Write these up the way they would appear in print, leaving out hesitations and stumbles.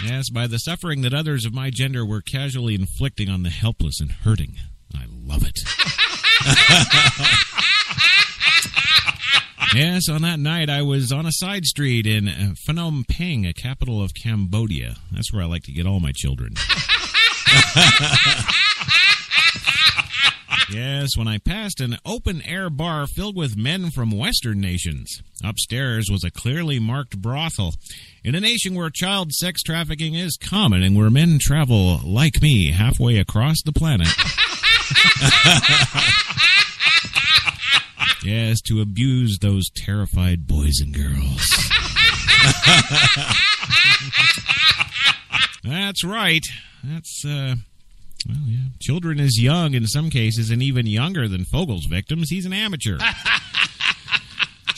Yes, by the suffering that others of my gender were casually inflicting on the helpless and hurting. I love it. Yes, on that night I was on a side street in Phnom Penh, a capital of Cambodia. That's where I like to get all my children. Yes, when I passed an open-air bar filled with men from Western nations. Upstairs was a clearly marked brothel. In a nation where child sex trafficking is common and where men travel, like me, halfway across the planet. Yes, to abuse those terrified boys and girls. That's right. That's, well, yeah. Children as young in some cases and even younger than Fogel's victims. He's an amateur.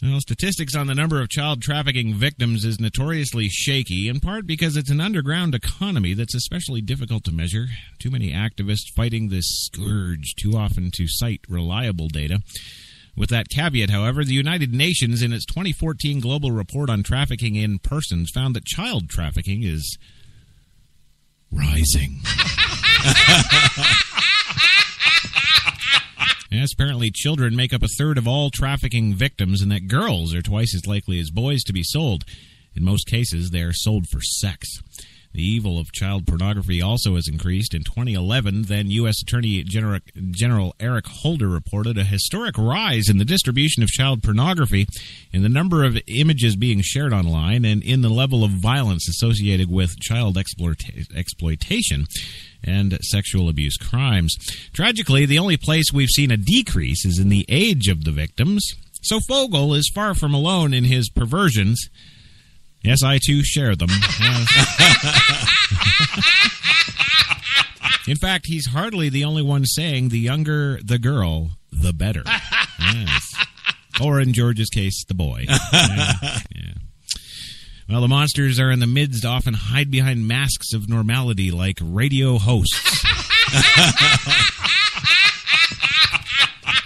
Well, statistics on the number of child trafficking victims is notoriously shaky, in part because it's an underground economy that's especially difficult to measure. Too many activists fighting this scourge, too often to cite reliable data. With that caveat, however, the United Nations, in its 2014 Global Report on Trafficking in Persons, found that child trafficking is rising. Yes, apparently children make up a third of all trafficking victims, and that girls are twice as likely as boys to be sold. In most cases, they are sold for sex. The evil of child pornography also has increased. In 2011, then U.S. Attorney General Eric Holder reported a historic rise in the distribution of child pornography, in the number of images being shared online, and in the level of violence associated with child exploitation and sexual abuse crimes. Tragically, the only place we've seen a decrease is in the age of the victims. So Fogel is far from alone in his perversions. Yes, I too share them. In fact, he's hardly the only one saying the younger the girl, the better. Yes. Or in George's case, the boy. Yeah. Well, the monsters are in the midst, often hide behind masks of normality like radio hosts.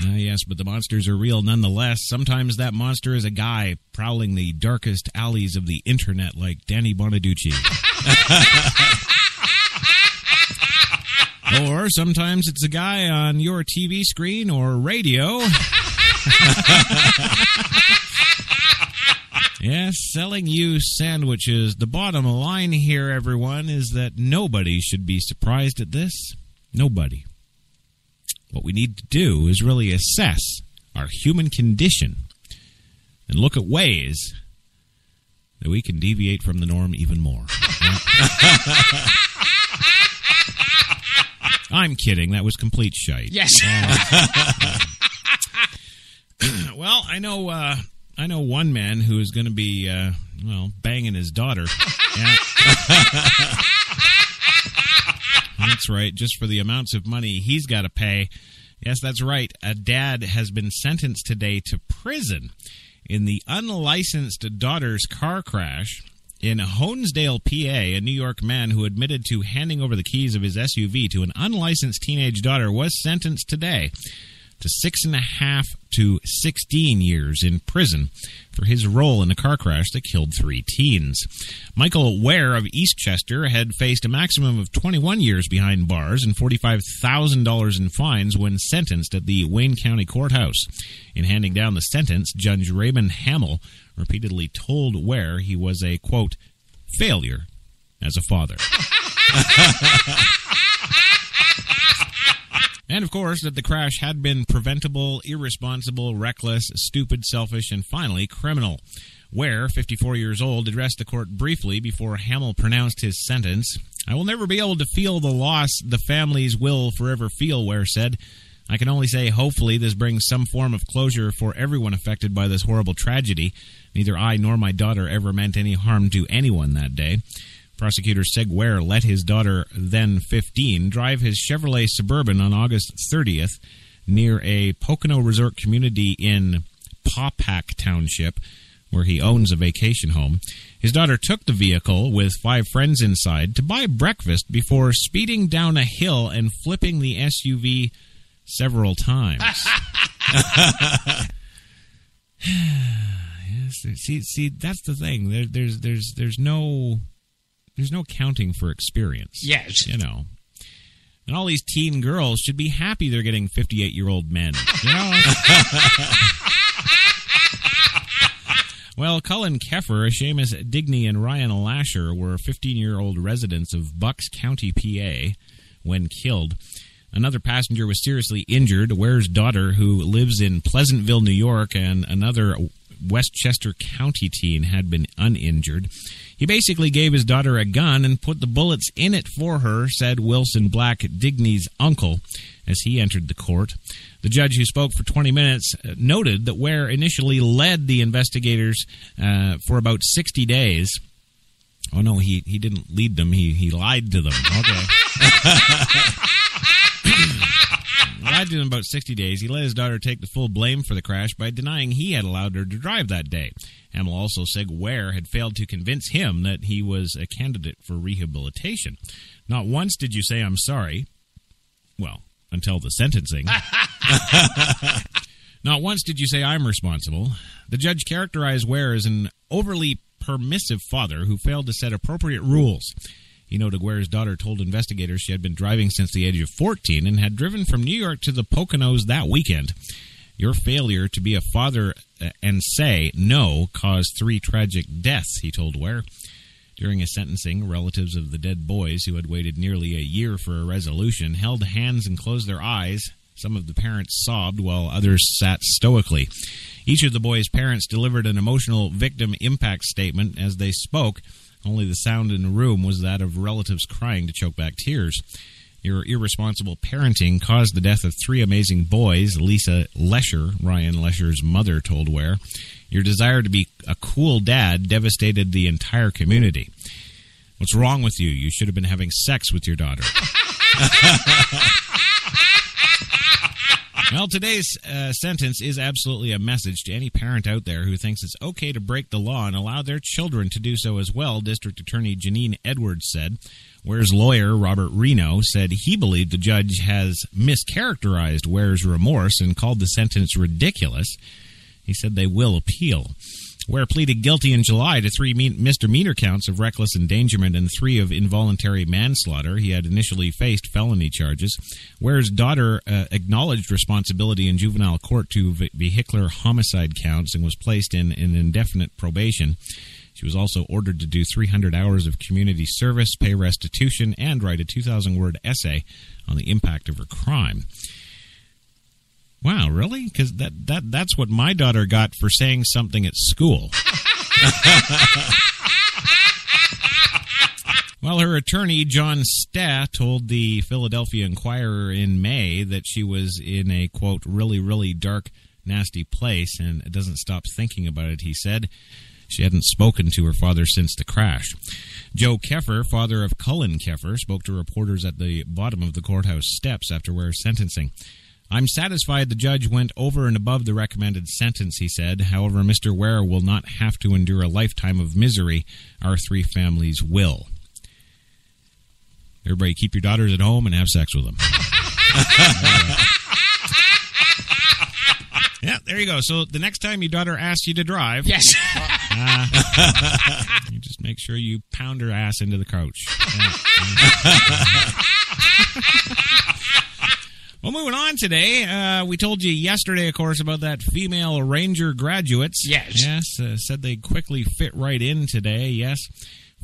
Yes, but the monsters are real nonetheless. Sometimes that monster is a guy prowling the darkest alleys of the internet like Danny Bonaducci. Or sometimes it's a guy on your TV screen or radio. Yes, selling you sandwiches. The bottom line here, everyone, is that nobody should be surprised at this. Nobody. What we need to do is really assess our human condition and look at ways that we can deviate from the norm even more. I'm kidding. That was complete shite. Yes. Well, I know one man who is going to be, banging his daughter. Yeah. That's right, just for the amounts of money he's got to pay. Yes, that's right. A dad has been sentenced today to prison in the unlicensed daughter's car crash in Honesdale, PA. A New York man who admitted to handing over the keys of his SUV to an unlicensed teenage daughter was sentenced today to 6.5 to 16 years in prison for his role in a car crash that killed 3 teens. Michael Ware of Eastchester had faced a maximum of 21 years behind bars and $45,000 in fines when sentenced at the Wayne County Courthouse. In handing down the sentence, Judge Raymond Hamill repeatedly told Ware he was a, quote, failure as a father. And, of course, that the crash had been preventable, irresponsible, reckless, stupid, selfish, and finally, criminal. Ware, 54 years old, addressed the court briefly before Hamill pronounced his sentence. I will never be able to feel the loss the families will forever feel, Ware said. I can only say, hopefully, this brings some form of closure for everyone affected by this horrible tragedy. Neither I nor my daughter ever meant any harm to anyone that day. Prosecutor Seg Ware let his daughter, then 15, drive his Chevrolet Suburban on August 30th near a Pocono resort community in Paupack Township, where he owns a vacation home. His daughter took the vehicle with 5 friends inside to buy breakfast before speeding down a hill and flipping the SUV several times. Yes, see, that's the thing. There's no There's no counting for experience. Yes. You know. And all these teen girls should be happy they're getting 58-year-old men. You know? Well, Cullen Keffer, Seamus Digney, and Ryan Lasher were 15-year-old residents of Bucks County, PA, when killed. Another passenger was seriously injured. Ware's daughter, who lives in Pleasantville, New York, and another Westchester County teen had been uninjured. He basically gave his daughter a gun and put the bullets in it for her, said Wilson Black, Digney's uncle, as he entered the court. The judge, who spoke for 20 minutes, noted that Ware initially led the investigators for about 60 days. Oh, no, he didn't lead them. He lied to them. Okay. Lied to them about 60 days. He let his daughter take the full blame for the crash by denying he had allowed her to drive that day. Hamill also said Ware had failed to convince him that he was a candidate for rehabilitation. Not once did you say, "I'm sorry." Well, until the sentencing. Not once did you say, "I'm responsible." The judge characterized Ware as an overly permissive father who failed to set appropriate rules. He noted Ware's daughter told investigators she had been driving since the age of 14 and had driven from New York to the Poconos that weekend. Your failure to be a father and say no caused 3 tragic deaths, he told Ware. During his sentencing, relatives of the dead boys, who had waited nearly a year for a resolution, held hands and closed their eyes. Some of the parents sobbed while others sat stoically. Each of the boys' parents delivered an emotional victim impact statement as they spoke. Only the sound in the room was that of relatives crying to choke back tears. Your irresponsible parenting caused the death of 3 amazing boys, Lisa Lesher, Ryan Lesher's mother, told Ware. Your desire to be a cool dad devastated the entire community. What's wrong with you? You should have been having sex with your daughter. Well, today's sentence is absolutely a message to any parent out there who thinks it's okay to break the law and allow their children to do so as well, District Attorney Janine Edwards said. Ware's lawyer, Robert Reno, said he believed the judge has mischaracterized Ware's remorse and called the sentence ridiculous. He said they will appeal. Ware pleaded guilty in July to 3 misdemeanor counts of reckless endangerment and 3 of involuntary manslaughter. He had initially faced felony charges. Ware's daughter acknowledged responsibility in juvenile court to vehicular homicide counts and was placed in an indefinite probation. She was also ordered to do 300 hours of community service, pay restitution, and write a 2,000-word essay on the impact of her crime. Wow, really? Because that's what my daughter got for saying something at school. Well, her attorney, John Stah, told the Philadelphia Inquirer in May that she was in a, quote, really, really dark, nasty place, and doesn't stop thinking about it, he said. She hadn't spoken to her father since the crash. Joe Keffer, father of Cullen Keffer, spoke to reporters at the bottom of the courthouse steps after Ware's sentencing. I'm satisfied the judge went over and above the recommended sentence, he said. However, Mr. Ware will not have to endure a lifetime of misery. Our 3 families will. Everybody keep your daughters at home and have sex with them. Yeah, there you go. So the next time your daughter asks you to drive... Yes. You just make sure you pound her ass into the couch. Well, moving on today, we told you yesterday, of course, about that female Ranger graduates. Yes. Said they'd quickly fit right in today, yes.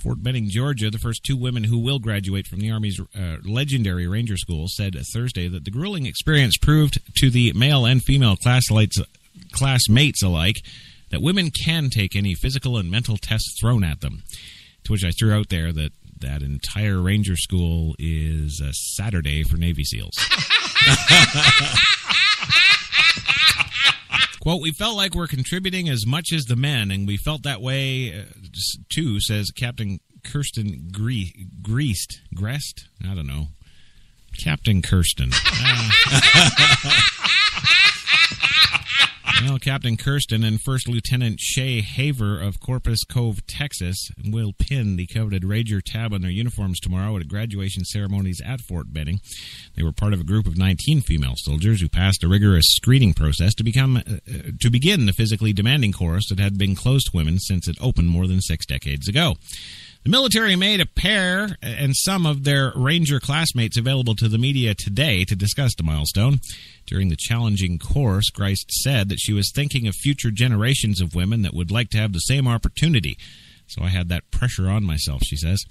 Fort Benning, Georgia, the first 2 women who will graduate from the Army's legendary Ranger School, said Thursday that the grueling experience proved to the male and female classmates alike that women can take any physical and mental tests thrown at them. To which I threw out there that entire Ranger School is a Saturday for Navy SEALs. Quote, we felt like we're contributing as much as the men, and we felt that way, too, says Captain Kirsten Grest? I don't know. Captain Kirsten. Well, Captain Kirsten and First Lieutenant Shay Haver of Corpus Cove, Texas, will pin the coveted Ranger tab on their uniforms tomorrow at graduation ceremonies at Fort Benning. They were part of a group of 19 female soldiers who passed a rigorous screening process to begin the physically demanding course that had been closed to women since it opened more than 6 decades ago. The military made a pair and some of their Ranger classmates available to the media today to discuss the milestone. During the challenging course, Grice said that she was thinking of future generations of women that would like to have the same opportunity. So I had that pressure on myself, she says.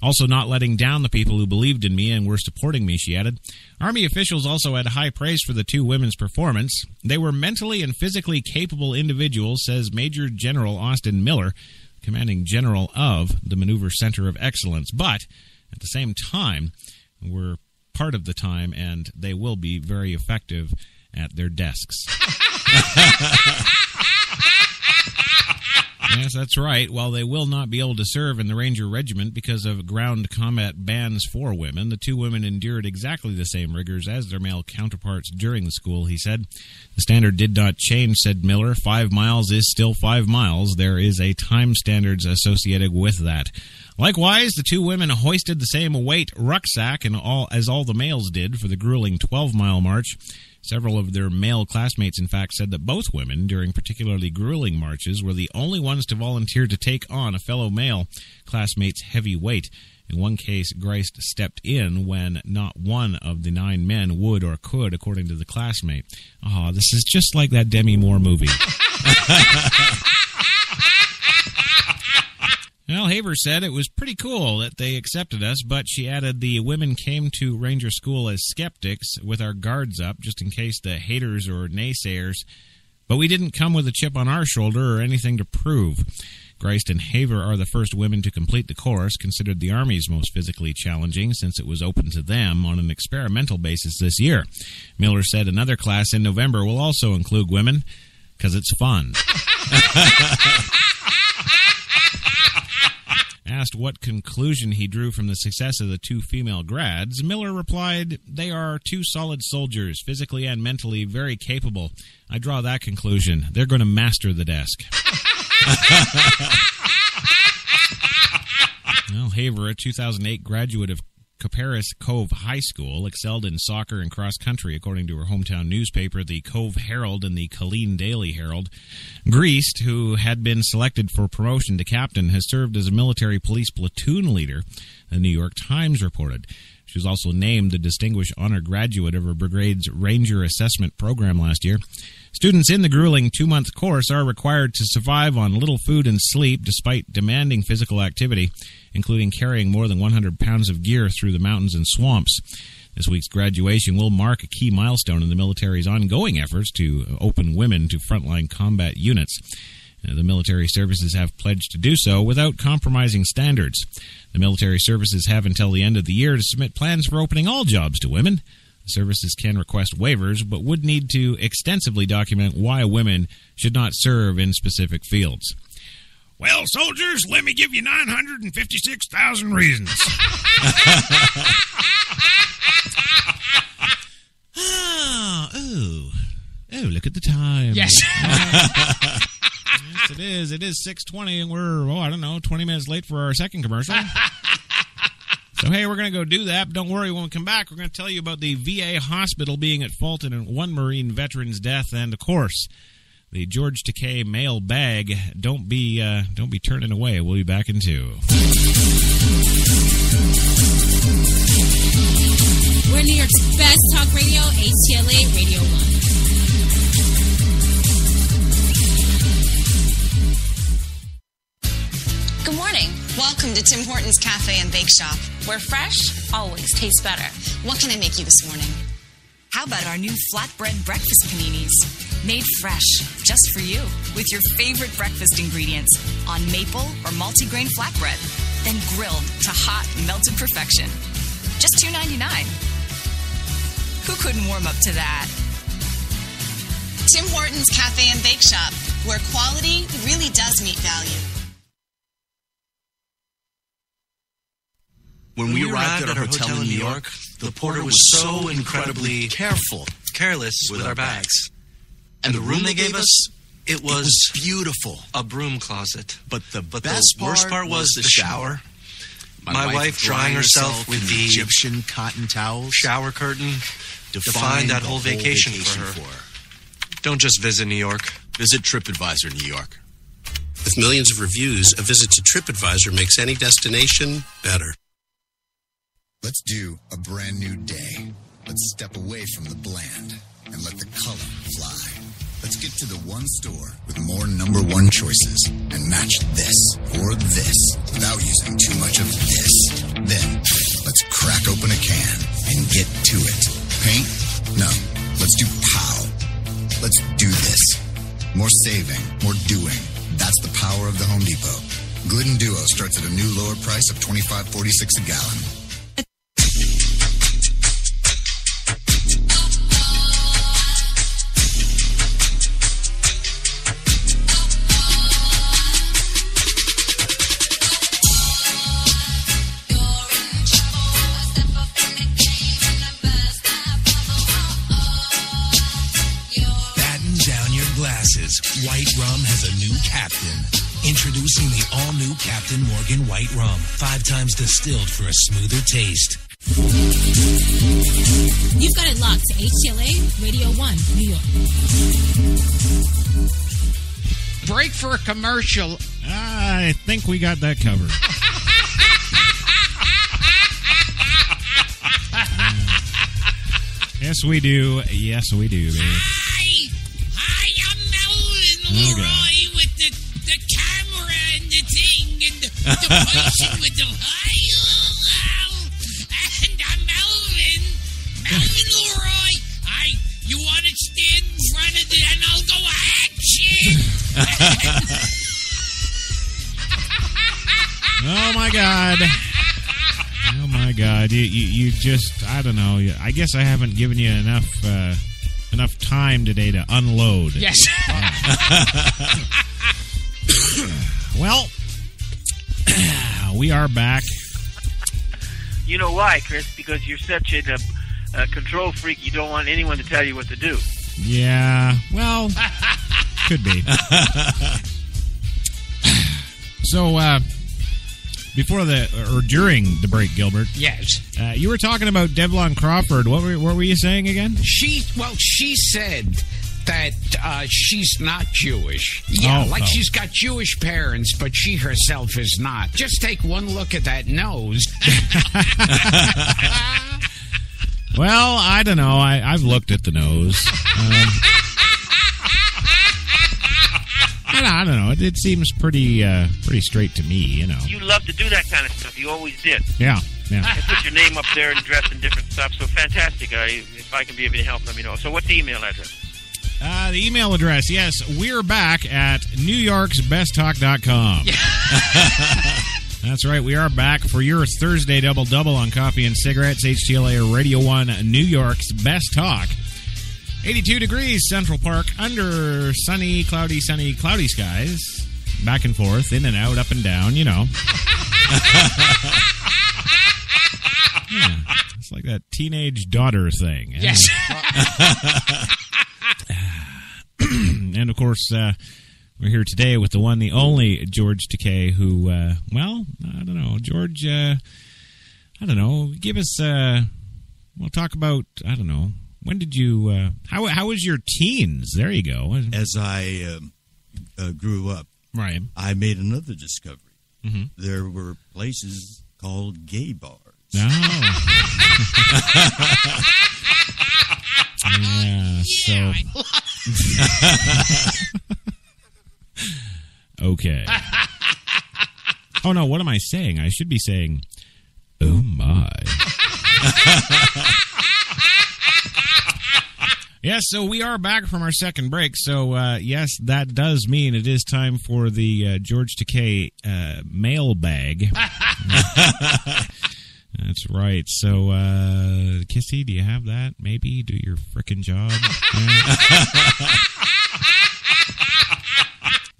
Also not letting down the people who believed in me and were supporting me, she added. Army officials also had high praise for the two women's performance. They were mentally and physically capable individuals, says Major General Austin Miller, commanding general of the Maneuver Center of Excellence. But at the same time, we're part of the time, and they will be very effective at their desks. Yes, that's right. While they will not be able to serve in the Ranger Regiment because of ground combat bans for women, the two women endured exactly the same rigors as their male counterparts during the school, he said. The standard did not change, said Miller. 5 miles is still 5 miles. There is a time standards associated with that. Likewise, the two women hoisted the same weight rucksack as all the males did for the grueling 12-mile march. Several of their male classmates, in fact, said that both women, during particularly grueling marches, were the only ones to volunteer to take on a fellow male classmate's heavy weight. In one case, Grice stepped in when not one of the 9 men would or could, according to the classmate. Oh, this is just like that Demi Moore movie. Well, Haver said it was pretty cool that they accepted us, but she added the women came to Ranger School as skeptics with our guards up, just in case the haters or naysayers. But we didn't come with a chip on our shoulder or anything to prove. Grice and Haver are the first women to complete the course, considered the Army's most physically challenging since it was open to them on an experimental basis this year. Miller said another class in November will also include women, because it's fun. Asked what conclusion he drew from the success of the two female grads, Miller replied, "They are two solid soldiers, physically and mentally very capable. I draw that conclusion. They're going to master the desk." Well, Haver, a 2008 graduate of Caparis Cove High School, excelled in soccer and cross-country, according to her hometown newspaper, the Cove Herald and the Colleen Daily Herald. Griest, who had been selected for promotion to captain, has served as a military police platoon leader, the New York Times reported. She was also named the Distinguished Honor Graduate of her brigade's Ranger Assessment Program last year. Students in the grueling 2-month course are required to survive on little food and sleep despite demanding physical activity, including carrying more than 100 pounds of gear through the mountains and swamps. This week's graduation will mark a key milestone in the military's ongoing efforts to open women to frontline combat units. The military services have pledged to do so without compromising standards. The military services have until the end of the year to submit plans for opening all jobs to women. The services can request waivers, but would need to extensively document why women should not serve in specific fields. Well, soldiers, let me give you 956,000 reasons. Oh, look at the time. Yes. Yes, it is. It is 6:20, and we're, 20 minutes late for our second commercial. So, hey, we're going to go do that. But don't worry, when we come back, we're going to tell you about the VA hospital being at fault in one Marine veteran's death, and, of course, the George Takei mail bag. Don't be turning away. We'll be back in 2. We're New York's best talk radio, HTLA Radio 1. Good morning. Welcome to Tim Hortons Cafe and Bake Shop. Where fresh always tastes better. What can I make you this morning? How about our new flatbread breakfast paninis? Made fresh, just for you, with your favorite breakfast ingredients on maple or multigrain flatbread, then grilled to hot, melted perfection. Just $2.99. Who couldn't warm up to that? Tim Hortons Cafe and Bake Shop, where quality really does meet value. When we arrived at our hotel in New York, the porter was so incredibly careless with our bags. And the room they gave us, it was beautiful. A broom closet. But the worst part was the shower. My wife drying herself with the Egyptian cotton towels. Shower curtain defined that whole vacation for her. Don't just visit New York. Visit TripAdvisor New York. With millions of reviews, a visit to TripAdvisor makes any destination better. Let's do a brand new day. Let's step away from the bland and let the color fly. Let's get to the one store with more number one choices and match this or this without using too much of this. Then, let's crack open a can and get to it. Paint? No. Let's do POW. Let's do this. More saving, more doing. That's the power of the Home Depot. Glidden Duo starts at a new lower price of $25.46 a gallon. White Rum has a new captain. Introducing the all-new Captain Morgan White Rum. 5 times distilled for a smoother taste. You've got it locked to HTLA Radio 1, New York. Break for a commercial. I think we got that covered. Yes, we do. Yes, we do, baby. Leroy with the camera and the thing and the person with the and I'm Melvin Leroy. You want to stand in front of the and I'll go action. Oh my God! Oh my God! You just, I don't know. I guess I haven't given you enough time today to unload. Yes. Well, we are back. You know why, Chris? Because you're such a control freak, you don't want anyone to tell you what to do. Yeah, well, could be. So, before during the break, Gilbert. Yes. You were talking about Devlon Crawford. What were you saying again? She said that she's not Jewish. Yeah, she's got Jewish parents, but she herself is not. Just take one look at that nose. Well, I don't know. I've looked at the nose. I don't know. It seems pretty straight to me, you know. You love to do that kind of stuff. You always did. Yeah. And put your name up there and dress in different stuff. So fantastic. If I can be of any help, let me know. So what's the email address? The email address, yes. We're back at NewYorksBestTalk.com. That's right. We are back for your Thursday double-double on coffee and cigarettes. HTLA Radio 1, New York's Best Talk. 82 degrees, Central Park, under sunny, cloudy skies. Back and forth, in and out, up and down, you know. Yeah, it's like that teenage daughter thing. Yes. And, of course, we're here today with the one, the only George Takei, who, I don't know. George, I don't know. Give us, we'll talk about, I don't know. When did you, how was your teens? There you go. As I grew up, right, I made another discovery. Mm-hmm. There were places called gay bars. Oh. Yeah, so. Okay. Oh, no, what am I saying? I should be saying, oh, my. Yes, so we are back from our second break. So, yes, that does mean it is time for the George Takei mailbag. That's right. So, Kissy, do you have that? Maybe do your frickin' job.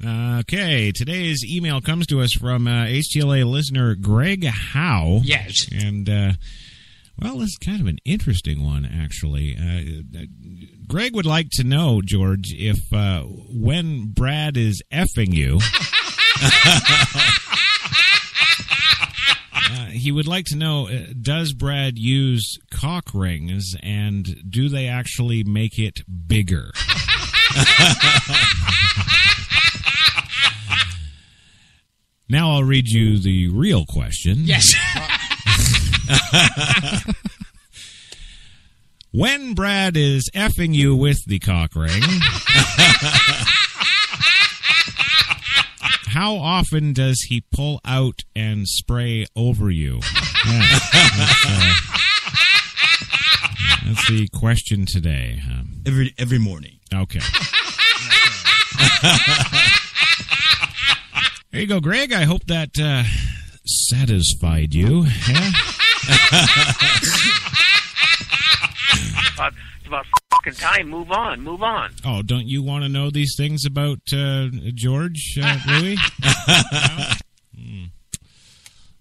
Okay, today's email comes to us from HTLA listener Greg Howe. Yes. And, well, this is kind of an interesting one, actually. Greg would like to know, George, if when Brad is effing you, he would like to know, does Brad use cock rings, and do they actually make it bigger? Now I'll read you the real question. Yes. When Brad is effing you with the cock ring, how often does he pull out and spray over you? Yeah, that's the question today. Every morning. Okay. There you go, Greg. I hope that satisfied you. Yeah? It's about fucking time. Move on. Oh, don't you want to know these things about George, Louis? No?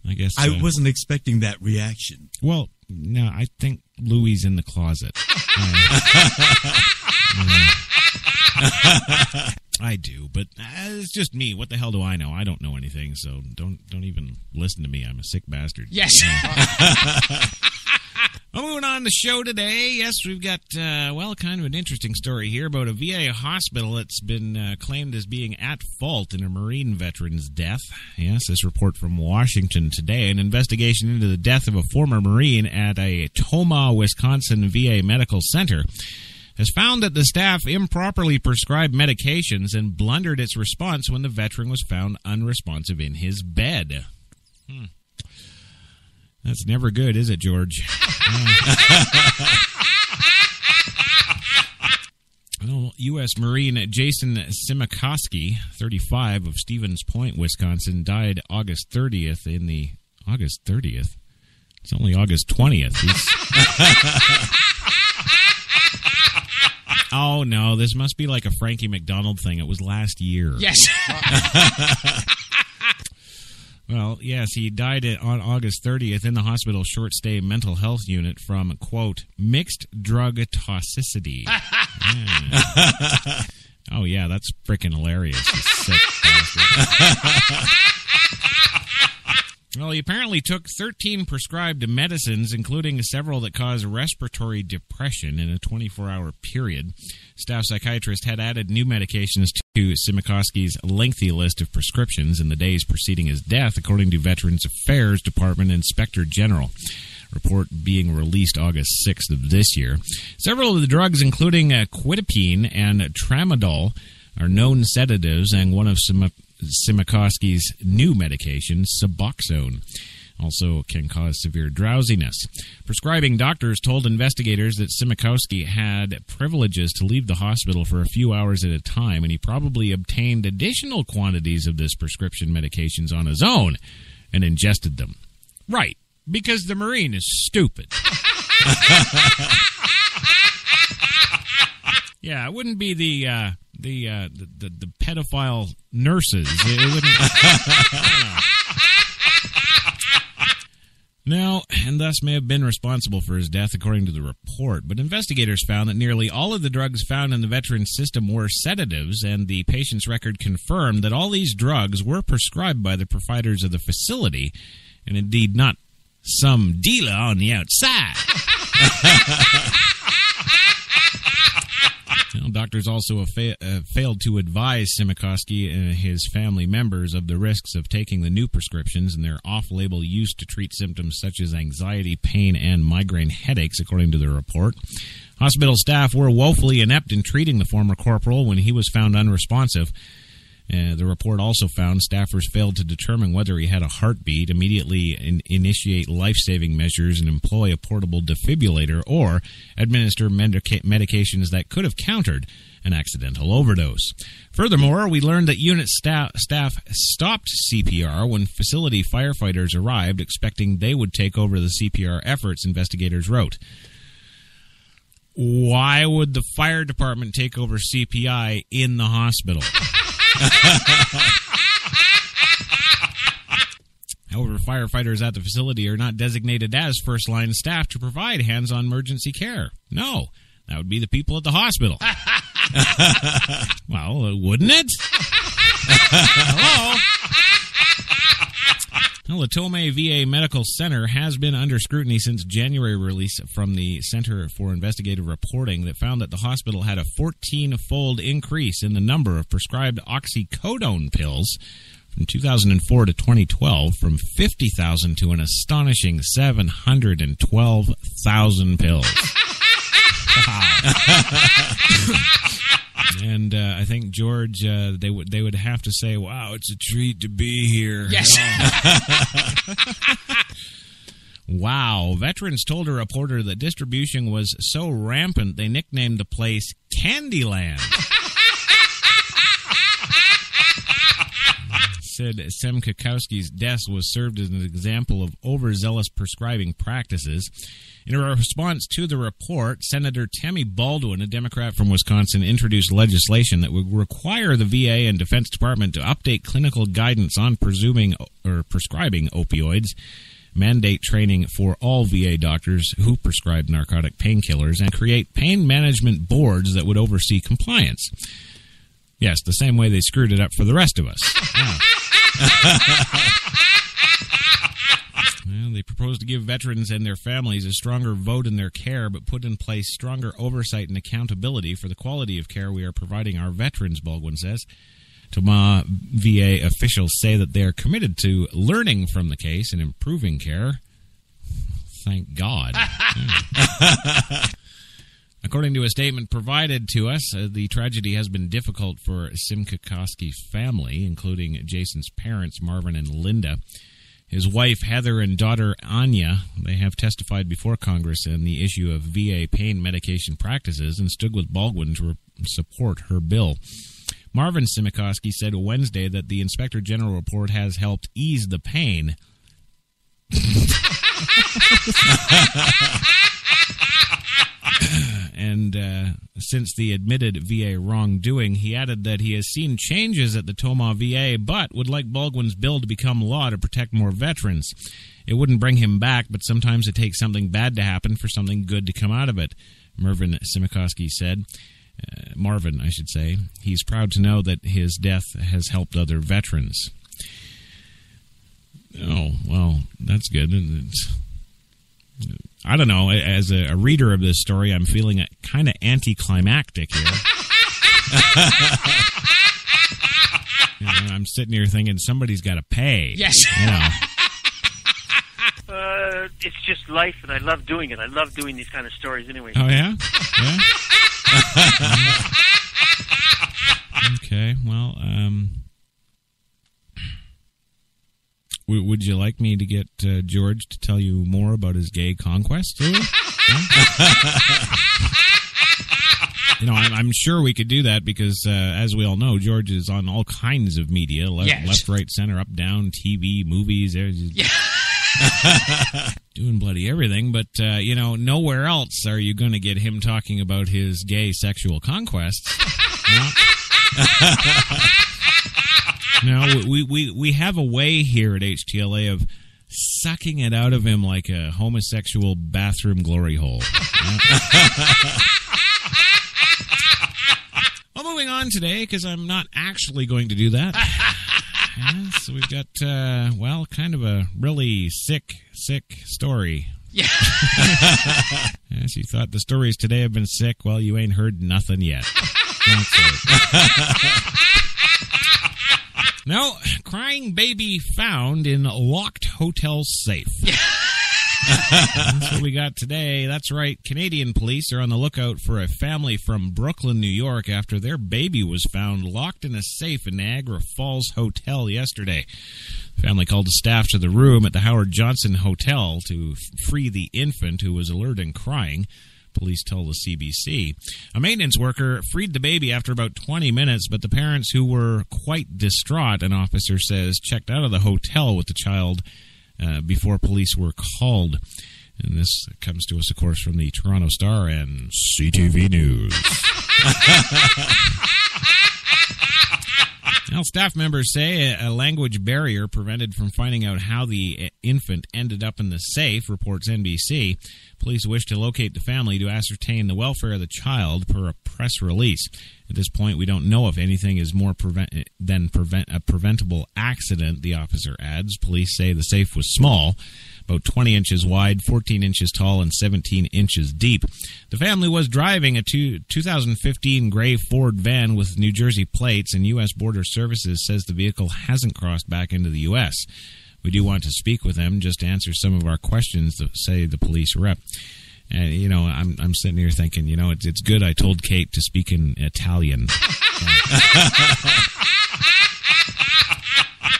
I guess I wasn't expecting that reaction. Well, no, I think Louis in the closet. I do, but it's just me. What the hell do I know? I don't know anything, so don't even listen to me. I'm a sick bastard. Yes. Well, moving on the show today. Yes, we've got, kind of an interesting story here about a VA hospital that's been claimed as being at fault in a Marine veteran's death. Yes, this report from Washington today. An investigation into the death of a former Marine at a Tomah, Wisconsin VA medical center has found that the staff improperly prescribed medications and blundered its response when the veteran was found unresponsive in his bed. That's never good, is it, George? U.S. Marine Jason Simikoski, 35, of Stevens Point, Wisconsin, died August 30th in the... August 30th? It's only August 20th. Oh, no, this must be like a Frankie McDonald thing. It was last year. Yes. Well, yes, he died on August 30th in the hospital's short-stay mental health unit from, quote, mixed drug toxicity. Yeah. Oh, yeah, that's freaking hilarious. You sick bastard. Well, he apparently took 13 prescribed medicines, including several that cause respiratory depression, in a 24-hour period. Staff psychiatrist had added new medications to Simikoski's lengthy list of prescriptions in the days preceding his death, according to Veterans Affairs Department Inspector General. Report being released August 6th of this year. Several of the drugs, including quetiapine and tramadol, are known sedatives, and one of Simikoski's new medications, Suboxone, also can cause severe drowsiness. Prescribing doctors told investigators that Simikoski had privileges to leave the hospital for a few hours at a time, and he probably obtained additional quantities of this prescription medications on his own and ingested them. Right, because the Marine is stupid. Yeah, it wouldn't be the pedophile nurses. It wouldn't. No, and thus may have been responsible for his death, according to the report. But investigators found that nearly all of the drugs found in the veteran's system were sedatives, and the patient's record confirmed that all these drugs were prescribed by the providers of the facility, and indeed not some dealer on the outside. Doctors also failed to advise Simikoski and his family members of the risks of taking the new prescriptions and their off-label use to treat symptoms such as anxiety, pain, and migraine headaches, according to the report. Hospital staff were woefully inept in treating the former corporal when he was found unresponsive. The report also found staffers failed to determine whether he had a heartbeat, immediately initiate life-saving measures, and employ a portable defibrillator, or administer medications that could have countered an accidental overdose. Furthermore, we learned that unit staff stopped CPR when facility firefighters arrived, expecting they would take over the CPR efforts, investigators wrote. Why would the fire department take over CPI in the hospital? However, firefighters at the facility are not designated as first-line staff to provide hands-on emergency care. No, that would be the people at the hospital. Well, wouldn't it? Hello? Well, the Tomah VA Medical Center has been under scrutiny since January release from the Center for Investigative Reporting that found that the hospital had a 14-fold increase in the number of prescribed oxycodone pills from 2004 to 2012 from 50,000 to an astonishing 712,000 pills. Wow. And I think, George, they would have to say, wow, it's a treat to be here. Yes. Wow. Veterans told a reporter that distribution was so rampant they nicknamed the place Candyland. Said Sem Kukowski's death was served as an example of overzealous prescribing practices. In a response to the report, Senator Tammy Baldwin, a Democrat from Wisconsin, introduced legislation that would require the VA and Defense Department to update clinical guidance on prescribing opioids, mandate training for all VA doctors who prescribe narcotic painkillers, and create pain management boards that would oversee compliance. Yes, the same way they screwed it up for the rest of us. Yeah. Well, they propose to give veterans and their families a stronger vote in their care, but put in place stronger oversight and accountability for the quality of care we are providing our veterans, Baldwin says. Toma VA officials say that they are committed to learning from the case and improving care. Thank God. According to a statement provided to us, the tragedy has been difficult for Sim Kukowski's family, including Jason's parents, Marvin and Linda. His wife, Heather, and daughter, Anya, they have testified before Congress on the issue of VA pain medication practices and stood with Baldwin to support her bill. Marvin Simikowski said Wednesday that the Inspector General report has helped ease the pain. And since the admitted VA wrongdoing, he added that he has seen changes at the Toma VA, but would like Baldwin's bill to become law to protect more veterans. It wouldn't bring him back, but sometimes it takes something bad to happen for something good to come out of it, Marvin Simikowski said. Marvin, I should say. He's proud to know that his death has helped other veterans. Oh, well, that's good. I don't know. As a reader of this story, I'm feeling it kind of anticlimactic here. I'm sitting here thinking somebody's got to pay. Yes. It's just life, and I love doing it. I love doing these kind of stories anyway. Oh, yeah? Yeah? Okay, well, would you like me to get George to tell you more about his gay conquest? I'm sure we could do that because, as we all know, George is on all kinds of media, left, right, center, up, down, TV, movies. Doing bloody everything, but, nowhere else are you going to get him talking about his gay sexual conquests. No, we have a way here at HTLA of sucking it out of him like a homosexual bathroom glory hole. Well, moving on today, because I'm not actually going to do that. So we've got, kind of a really sick story. Yeah. Yes, you thought the stories today have been sick. Well, you ain't heard nothing yet. That's it. No, crying baby found in locked hotel safe. That's what we got today. That's right. Canadian police are on the lookout for a family from Brooklyn, New York, after their baby was found locked in a safe in Niagara Falls Hotel yesterday. The family called the staff to the room at the Howard Johnson Hotel to free the infant, who was alert and crying. Police tell the CBC. A maintenance worker freed the baby after about 20 minutes, but the parents, who were quite distraught, an officer says, checked out of the hotel with the child before police were called. And this comes to us, of course, from the Toronto Star and CTV News. Well, staff members say a language barrier prevented from finding out how the infant ended up in the safe, reports NBC. Police wish to locate the family to ascertain the welfare of the child, per a press release. At this point, we don't know if anything is more than a preventable accident, the officer adds. Police say the safe was small, about 20 inches wide, 14 inches tall, and 17 inches deep. The family was driving a 2015 gray Ford van with New Jersey plates, and U.S. Border Services says the vehicle hasn't crossed back into the U.S. We do want to speak with them just to answer some of our questions, say the police rep. And, you know, I'm sitting here thinking, you know, it's good I told Kate to speak in Italian.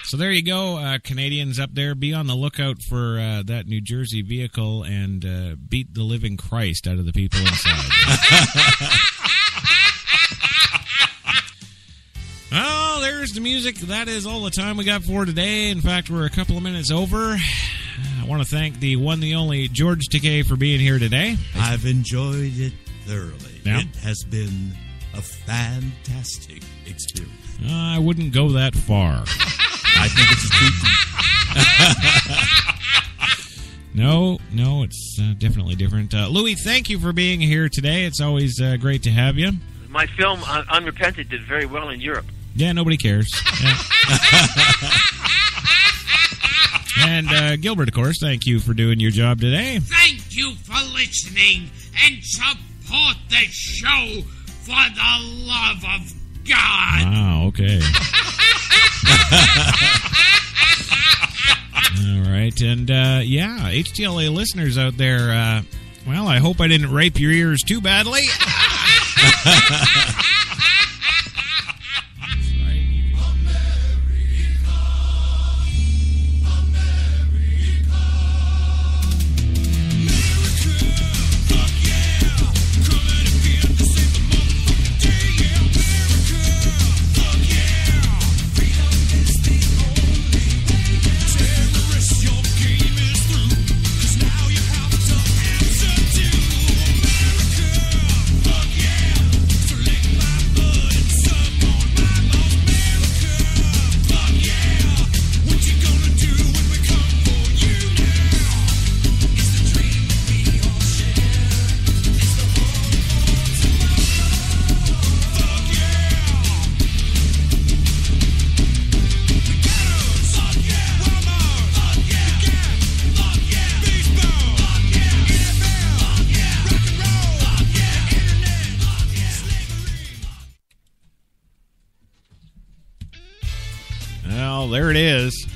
So there you go, Canadians up there. Be on the lookout for that New Jersey vehicle and beat the living Christ out of the people inside. Well, there's the music. That is all the time we got for today. In fact, we're a couple of minutes over. I want to thank the one, the only George Takei for being here today. I've enjoyed it thoroughly. Yeah. It has been a fantastic experience. I wouldn't go that far. I think it's a treat. No, it's definitely different. Louis, thank you for being here today. It's always great to have you. My film, Unrepented, did very well in Europe. Yeah, nobody cares. Yeah. And Gilbert, of course, thank you for doing your job today. Thank you for listening and support the show for the love of God. Wow, okay. All right, and yeah, HTLA listeners out there, well, I hope I didn't rape your ears too badly. There it is.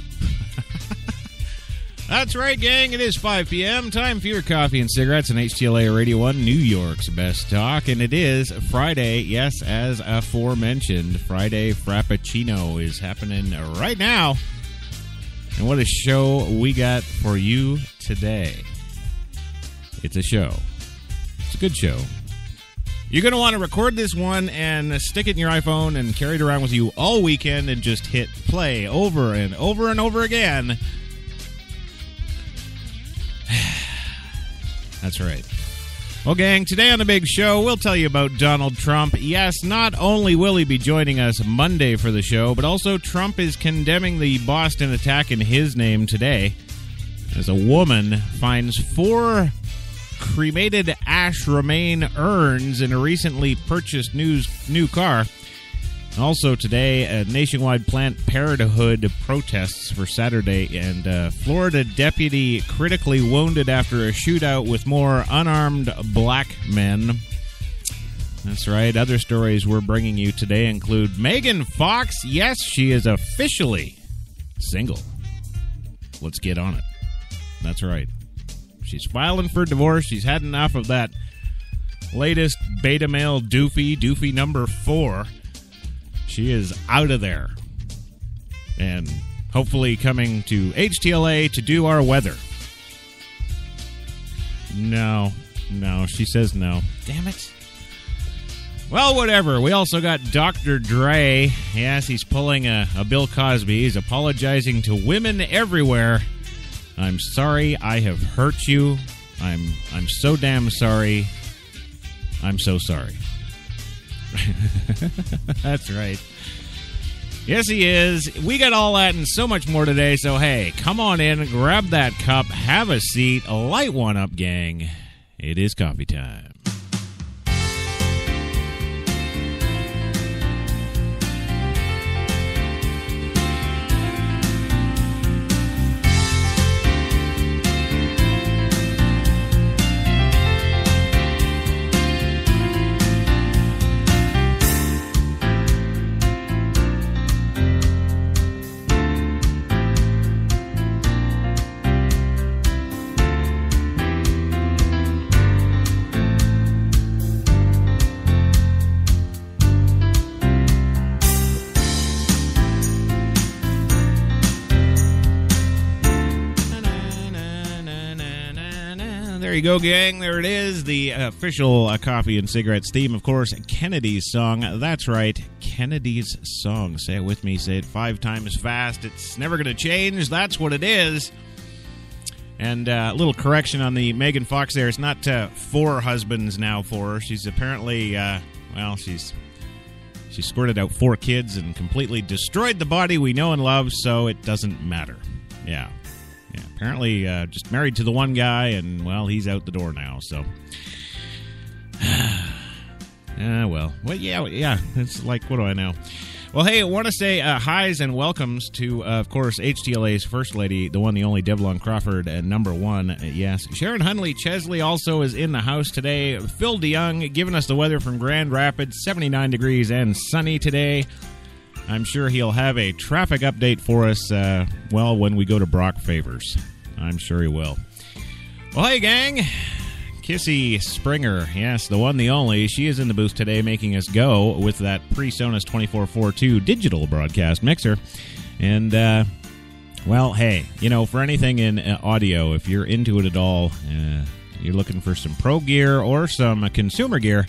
That's right, gang. It is 5 p.m. Time for your coffee and cigarettes on HTLA Radio 1, New York's best talk. And it is Friday. Yes, as aforementioned, Friday Frappacino is happening right now. And what a show we got for you today. It's a show. It's a good show. You're going to want to record this one and stick it in your iPhone and carry it around with you all weekend and just hit play over and over and over again. That's right. Well, gang, today on the big show, we'll tell you about Donald Trump. Yes, not only will he be joining us Monday for the show, but also Trump is condemning the Boston attack in his name today as a woman finds 4 cremated ash remain urns in a recently purchased new car. Also today, a nationwide Planned Parenthood protests for Saturday, and Florida deputy critically wounded after a shootout with more unarmed black men. That's right. Other stories we're bringing you today include Megan Fox. Yes, she is officially single. Let's get on it. That's right. She's filing for divorce. She's had enough of that latest beta male doofy number 4. She is out of there. And hopefully coming to HTLA to do our weather. No, she says no. Damn it. Well, whatever. We also got Dr. Dre. Yes, he's pulling a Bill Cosby. He's apologizing to women everywhere. I'm sorry I have hurt you. I'm so damn sorry. I'm so sorry. That's right. Yes, he is. We got all that and so much more today. So, hey, come on in, grab that cup, have a seat, light one up, gang. It is coffee time. There you go, gang. There it is. The official coffee and cigarettes theme, of course, Kennedy's song. That's right, Kennedy's song. Say it with me. Say it 5 times fast. It's never going to change. That's what it is. And a little correction on the Megan Fox there. It's not 4 husbands now for her. She's apparently, she squirted out 4 kids and completely destroyed the body we know and love, so it doesn't matter. Yeah. Apparently just married to the one guy, and, well, he's out the door now, so. Well, yeah, it's like, what do I know? Well, hey, I want to say highs and welcomes to, of course, HTLA's First Lady, the one, the only, Devlon Crawford, number 1. Yes, Sharon Hunley Chesley also is in the house today. Phil DeYoung giving us the weather from Grand Rapids, 79 degrees and sunny today. I'm sure he'll have a traffic update for us, when we go to Brock Favors. I'm sure he will. Well, hey, gang. Kissy Springer, yes, the one, the only. She is in the booth today making us go with that PreSonus 2442 digital broadcast mixer. And, hey, for anything in audio, if you're into it at all, you're looking for some pro gear or some consumer gear,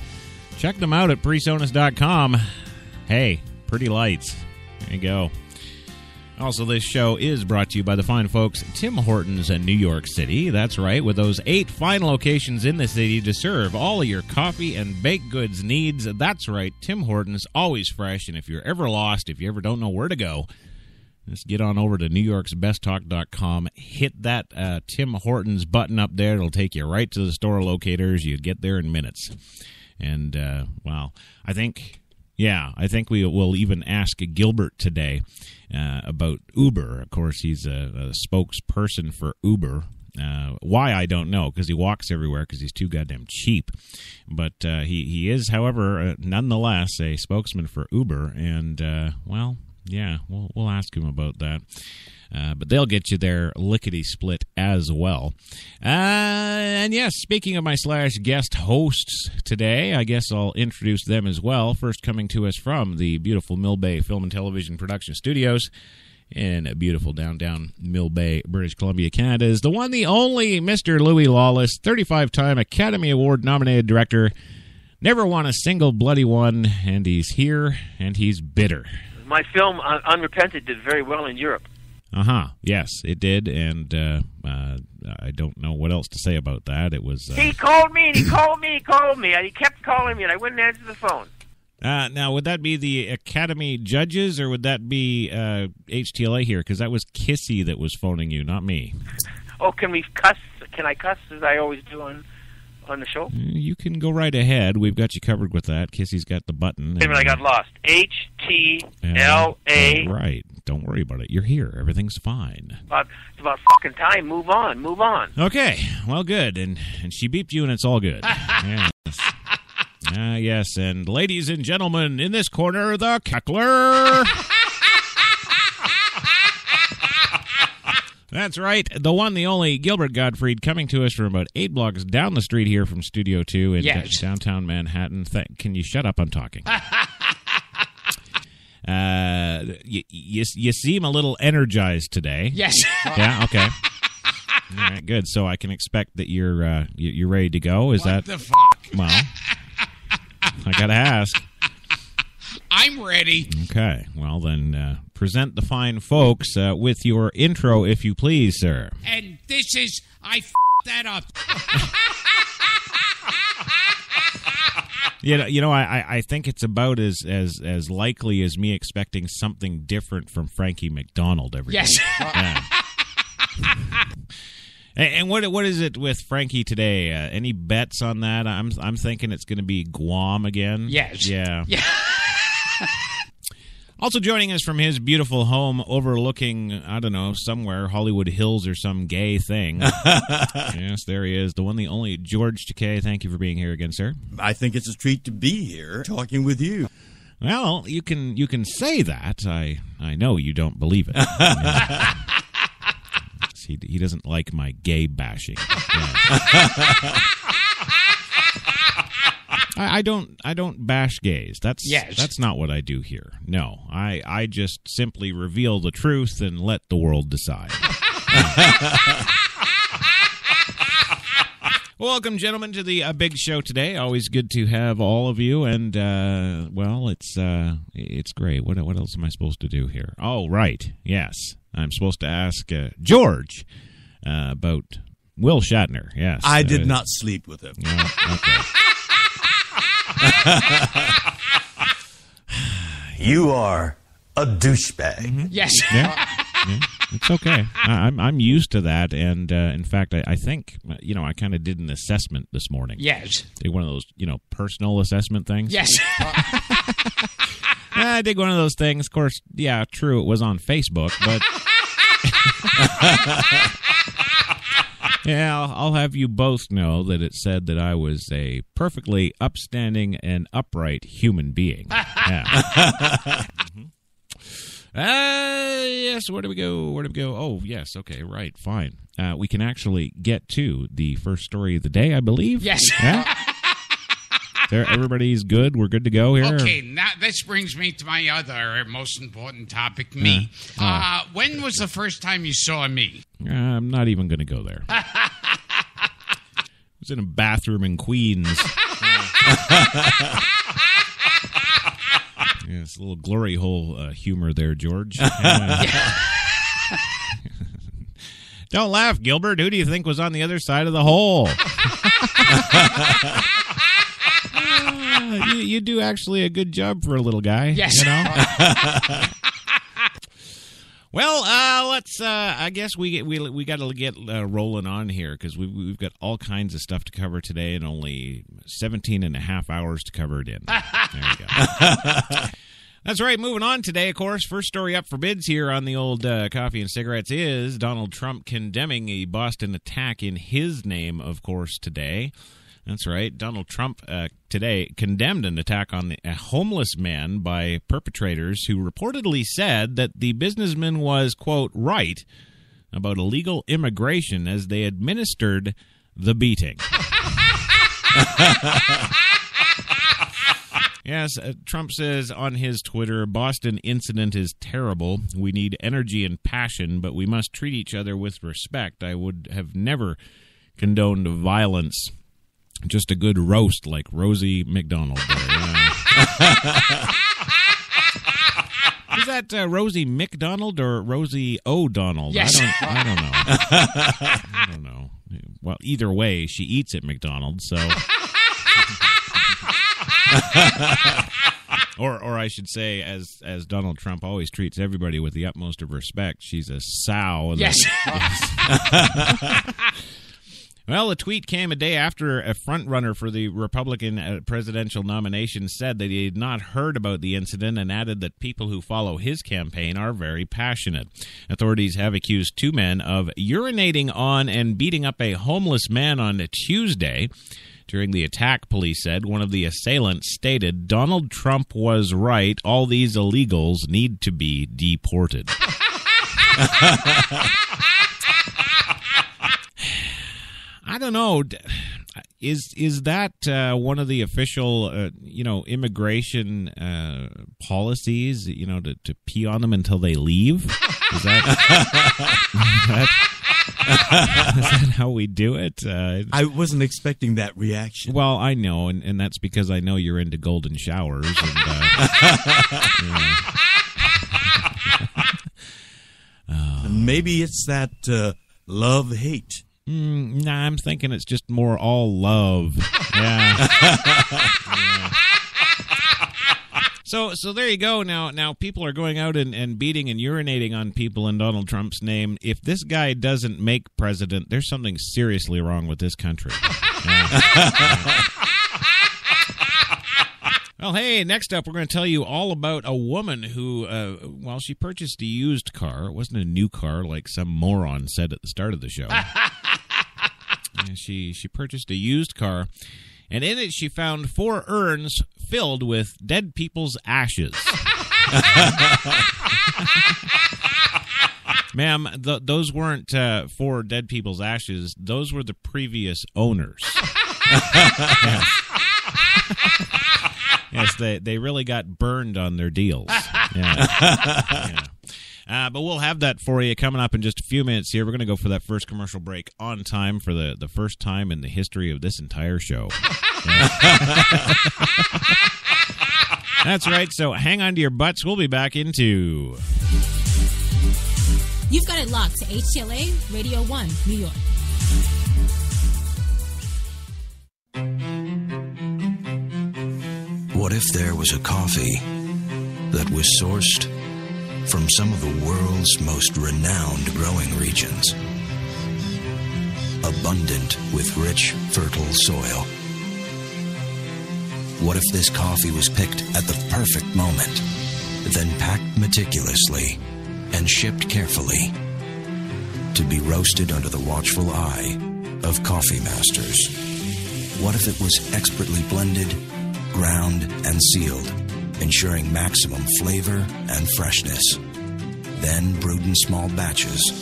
check them out at PreSonus.com. Hey, pretty lights. There you go. Also, this show is brought to you by the fine folks Tim Hortons in New York City. That's right, with those 8 fine locations in the city to serve all of your coffee and baked goods needs. That's right, Tim Hortons, always fresh. And if you're ever lost, if you ever don't know where to go, just get on over to newyorksbesttalk.com. Hit that Tim Hortons button up there. It'll take you right to the store locators. You get there in minutes. And, I think we will even ask Gilbert today about Uber. Of course, he's a spokesperson for Uber. Why, I don't know, because he walks everywhere because he's too goddamn cheap. But he is, however, nonetheless a spokesman for Uber. And, we'll ask him about that. But they'll get you there lickety-split as well. And yes, speaking of my /guest hosts today, I guess I'll introduce them as well. First coming to us from the beautiful Mill Bay Film and Television Production Studios in beautiful downtown Mill Bay, British Columbia, Canada, is the one, the only Mr. Louis Lawless, 35-time Academy Award-nominated director, never won a single bloody one, and he's here, and he's bitter. My film, Unrepented, did very well in Europe. Yes, it did, and I don't know what else to say about that. It was... He called me, and he called me. He kept calling me, and I wouldn't answer the phone. Now, would that be the Academy judges, or would that be HTLA here? Because that was Kissy that was phoning you, not me. Oh, can we cuss? Can I cuss, as I always do on the show? You can go right ahead. We've got you covered with that. Kissy's got the button. Wait a minute, I got lost. HTLA. Right. Don't worry about it. You're here. Everything's fine. It's about fucking time. Move on. Okay. Well, good. And she beeped you, and it's all good. Yes. Yes. And ladies and gentlemen, in this corner, the Keckler. That's right. The one, the only, Gilbert Gottfried, coming to us from about 8 blocks down the street here from Studio 2 in downtown Manhattan. Can you shut up? I'm talking. You seem a little energized today. Yes. Yeah, okay. All right, good. So I can expect that you're ready to go. Is what that the fuck? Well, I gotta ask. I'm ready. Okay. Well, then present the fine folks with your intro, if you please, sir. And this is... I f***ed that up. I think it's about as likely as me expecting something different from Frankie McDonald every day. Yeah. And what is it with Frankie today? Any bets on that? I'm thinking it's going to be Guam again. Yes. Yeah. Also joining us from his beautiful home overlooking, I don't know, somewhere, Hollywood Hills or some gay thing. Yes, there he is, the one, the only, George Takei. Thank you for being here again, sir. I think it's a treat to be here talking with you. Well, you can say that. I know you don't believe it. He doesn't like my gay bashing. Yeah. I don't bash gays. That's not what I do here. No, I just simply reveal the truth and let the world decide. Welcome, gentlemen, to the big show today. Always good to have all of you, and well, it's great. What else am I supposed to do here? Oh, right, yes, I'm supposed to ask George about Will Shatner. Yes, I did not sleep with him. Okay. You are a douchebag. Mm-hmm. Yes. Yeah, it's okay. I'm used to that, and in fact, I think I kind of did an assessment this morning. Yes. Did one of those personal assessment things. Yes. I did one of those things. Of course, yeah, true. It was on Facebook, but yeah, I'll have you both know that it said that I was a perfectly upstanding and upright human being. Yeah. Mm-hmm. Yes, where do we go? Oh, yes, okay, right, fine. We can actually get to the first story of the day, I believe. Yes. Yeah? Everybody's good? We're good to go here? Okay, now this brings me to my other most important topic, me. When was the first time you saw me? I'm not even going to go there. I was in a bathroom in Queens. Yes, a little glory hole humor there, George. Don't laugh, Gilbert. Who do you think was on the other side of the hole? You do actually a good job for a little guy. Yes. Well, let's. I guess we got to get rolling on here because we've got all kinds of stuff to cover today and only 17 and a half hours to cover it in. There you go. That's right. Moving on today, of course. First story up for bids here on the old coffee and cigarettes is Donald Trump condemning a Boston attack in his name, of course, today. That's right. Donald Trump today condemned an attack on a homeless man by perpetrators who reportedly said that the businessman was, quote, right about illegal immigration as they administered the beating. Yes, Trump says on his Twitter, Boston incident is terrible. We need energy and passion, but we must treat each other with respect. I would have never condoned violence. Just a good roast like Rosie McDonald there. Is that Rosie McDonald or Rosie O'Donnell? Yes. I don't know. I don't know. Well, either way, she eats at McDonald's, so... or I should say, as Donald Trump always treats everybody with the utmost of respect, she's a sow. Yes. Well, the tweet came a day after a frontrunner for the Republican presidential nomination said that he had not heard about the incident and added that people who follow his campaign are very passionate. Authorities have accused two men of urinating on and beating up a homeless man on Tuesday. During the attack, police said, one of the assailants stated, Donald Trump was right. All these illegals need to be deported. I don't know. Is that one of the official, immigration policies? To pee on them until they leave? Is that how we do it? I wasn't expecting that reaction. Well, I know, and that's because I know you're into golden showers. And maybe it's that love-hate. Nah, I'm thinking it's just more all love. Yeah. Yeah. So there you go. Now people are going out and beating and urinating on people in Donald Trump's name. If this guy doesn't make president, there's something seriously wrong with this country. Yeah. Well, hey, next up, we're going to tell you all about a woman who, she purchased a used car. It wasn't a new car like some moron said at the start of the show. She purchased a used car, and in it she found 4 urns filled with dead people's ashes. Ma'am, those weren't 4 dead people's ashes. Those were the previous owners. Yes, they really got burned on their deals. Yeah. Yeah. But we'll have that for you coming up in just a few minutes here. We're going to go for that first commercial break on time for the first time in the history of this entire show. That's right. So hang on to your butts. We'll be back into... You've got it locked to HTLA Radio 1, New York. What if there was a coffee that was sourced from some of the world's most renowned growing regions, abundant with rich, fertile soil? What if this coffee was picked at the perfect moment, then packed meticulously and shipped carefully to be roasted under the watchful eye of coffee masters? What if it was expertly blended, ground, and sealed, ensuring maximum flavor and freshness, then brewed in small batches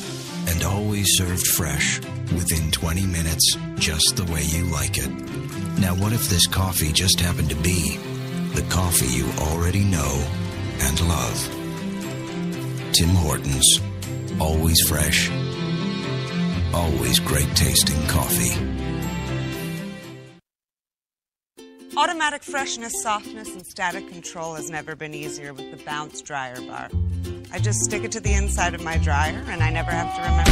and always served fresh within 20 minutes, just the way you like it? Now, what if this coffee just happened to be the coffee you already know and love? Tim Hortons. Always fresh. Always great tasting coffee. Automatic freshness, softness, and static control has never been easier with the Bounce Dryer Bar. I just stick it to the inside of my dryer, and I never have to remember.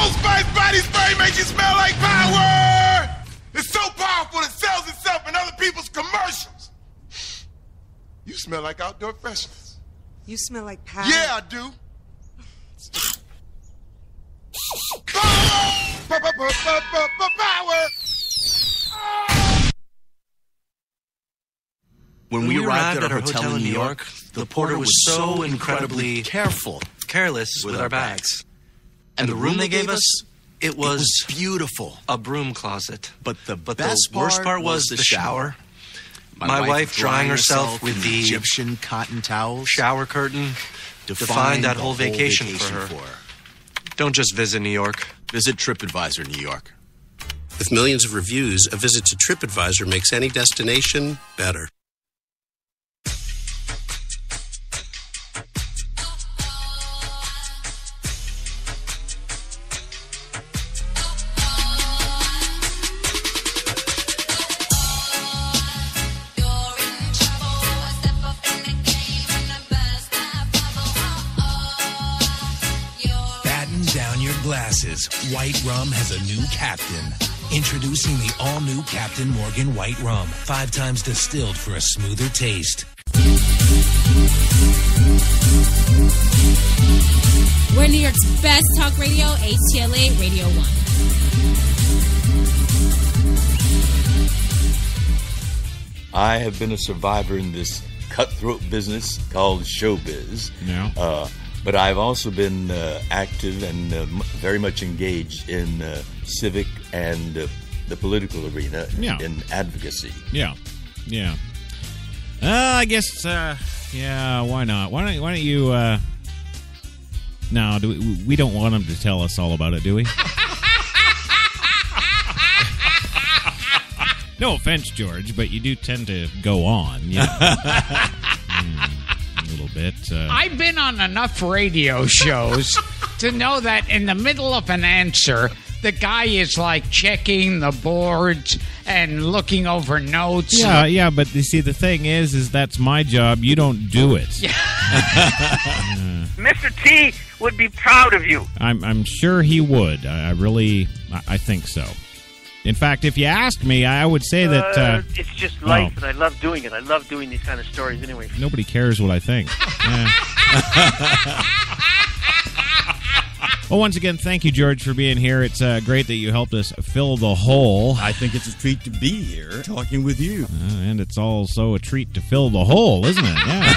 Old Spice body spray makes you smell like power! It's so powerful it sells itself in other people's commercials. You smell like outdoor freshness. You smell like power. Yeah, I do. Power! Power! When we arrived at our hotel in New York, the porter was so incredibly careless with our bags. And the room they gave us, it was beautiful. A broom closet. But the worst part was the shower. My wife drying herself with the Egyptian cotton towels. Shower curtain defined that whole vacation for her. Don't just visit New York. Visit TripAdvisor New York. With millions of reviews, a visit to TripAdvisor makes any destination better. Glasses. White Rum has a new captain. Introducing the all-new Captain Morgan White Rum. 5 times distilled for a smoother taste. We're New York's best talk radio, HTLA Radio 1. I have been a survivor in this cutthroat business called showbiz. Yeah. But I've also been active and very much engaged in civic and the political arena in advocacy. Yeah. I guess, why not? Why don't you, no, we don't want him to tell us all about it, do we? No offense, George, but you do tend to go on. A little bit. I've been on enough radio shows to know that in the middle of an answer, the guy is like checking the boards and looking over notes. Yeah, but you see, the thing is that's my job. You don't do it. Mr. T would be proud of you. I'm sure he would. I think so. In fact, if you ask me, I would say that... it's just life, and I love doing it. I love doing these kind of stories anyway. Nobody cares what I think. Well, once again, thank you, George, for being here. It's great that you helped us fill the hole. I think it's a treat to be here talking with you. And it's also a treat to fill the hole, isn't it? Yeah.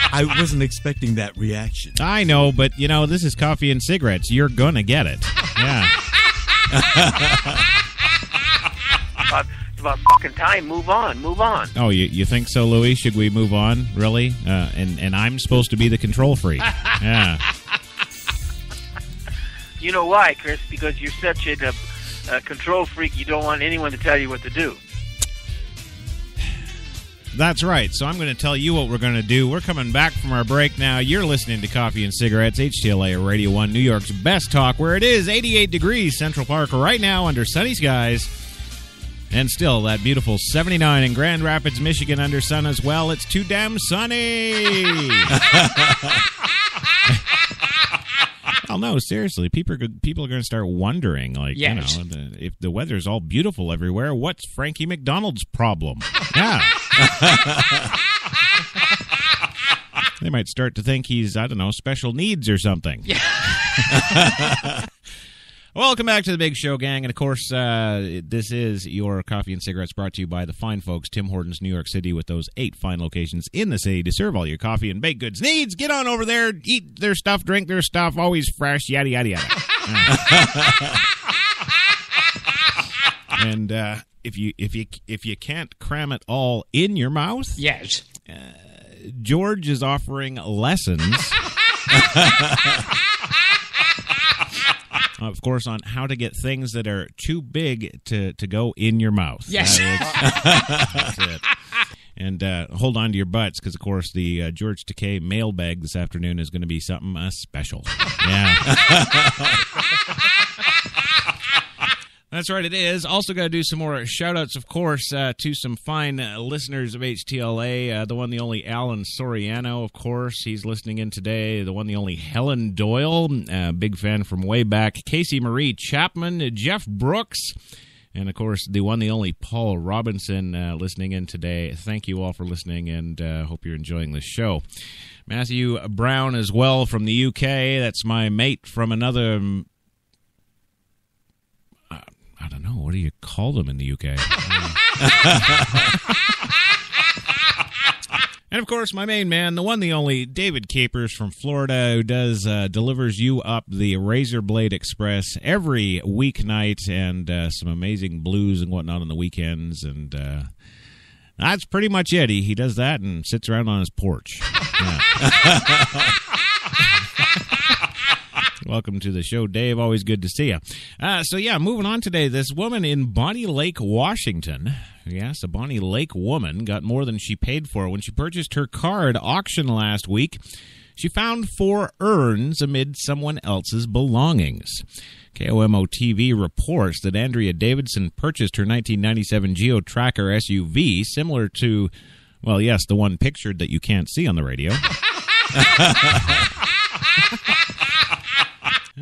I wasn't expecting that reaction. I know, but, this is coffee and cigarettes. You're going to get it. Yeah. It's about fucking time. Move on. Oh, you think so, Louis? Should we move on? Really? And I'm supposed to be the control freak. Yeah. You know why, Chris? Because you're such a control freak, you don't want anyone to tell you what to do. That's right. So I'm going to tell you what we're going to do. We're coming back from our break now. You're listening to Coffee and Cigarettes, HTLA Radio 1, New York's best talk, where it is 88 degrees Central Park right now under sunny skies. And still, that beautiful 79 in Grand Rapids, Michigan under sun as well. It's too damn sunny. Well, no, seriously. People are going to start wondering, like, yes. If the weather's all beautiful everywhere, what's Frankie McDonald's problem? Yeah. They might start to think he's, I don't know, special needs or something. Yeah. Welcome back to the Big Show, gang. And, of course, this is your Coffee and Cigarettes brought to you by the fine folks, Tim Hortons, New York City, with those 8 fine locations in the city to serve all your coffee and baked goods needs. Get on over there, eat their stuff, drink their stuff, always fresh, yada, yada, yada. And if you can't cram it all in your mouth, yes, George is offering lessons. Of course, on how to get things that are too big to go in your mouth. Yes. That's it. And hold on to your butts, because, of course, the George Takei mailbag this afternoon is going to be something special. Yeah. That's right, it is. Also got to do some more shout-outs, of course, to some fine listeners of HTLA. The one, the only Alan Soriano, of course. He's listening in today. The one, the only Helen Doyle, big fan from way back. Casey Marie Chapman, Jeff Brooks, and, of course, the one, the only Paul Robinson listening in today. Thank you all for listening, and hope you're enjoying this show. Matthew Brown as well from the UK. That's my mate from another... I don't know. What do you call them in the UK? And, of course, my main man, the one, the only David Capers from Florida, who delivers you up the Razor Blade Express every weeknight, and some amazing blues and whatnot on the weekends. And that's pretty much it. He does that and sits around on his porch. Yeah. Welcome to the show, Dave. Always good to see you. Moving on today. This woman in Bonnie Lake, Washington, yes, a Bonnie Lake woman, got more than she paid for when she purchased her car at auction last week. She found 4 urns amid someone else's belongings. KOMO-TV reports that Andrea Davidson purchased her 1997 Geo Tracker SUV, similar to, well, yes, the one pictured that you can't see on the radio.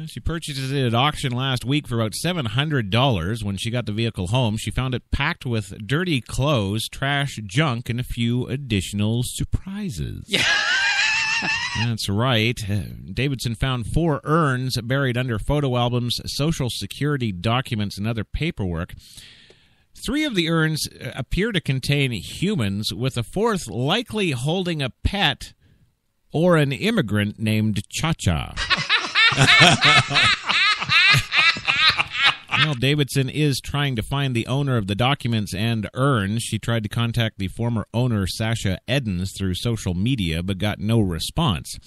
She purchased it at auction last week for about $700. When she got the vehicle home, she found it packed with dirty clothes, trash, junk, and a few additional surprises. Yeah. That's right. Davidson found 4 urns buried under photo albums, Social Security documents, and other paperwork. 3 of the urns appear to contain humans, with a 4th likely holding a pet or an immigrant named Cha-Cha. Well, Davidson is trying to find the owner of the documents and urns. She tried to contact the former owner, Sasha Edens, through social media, but got no response.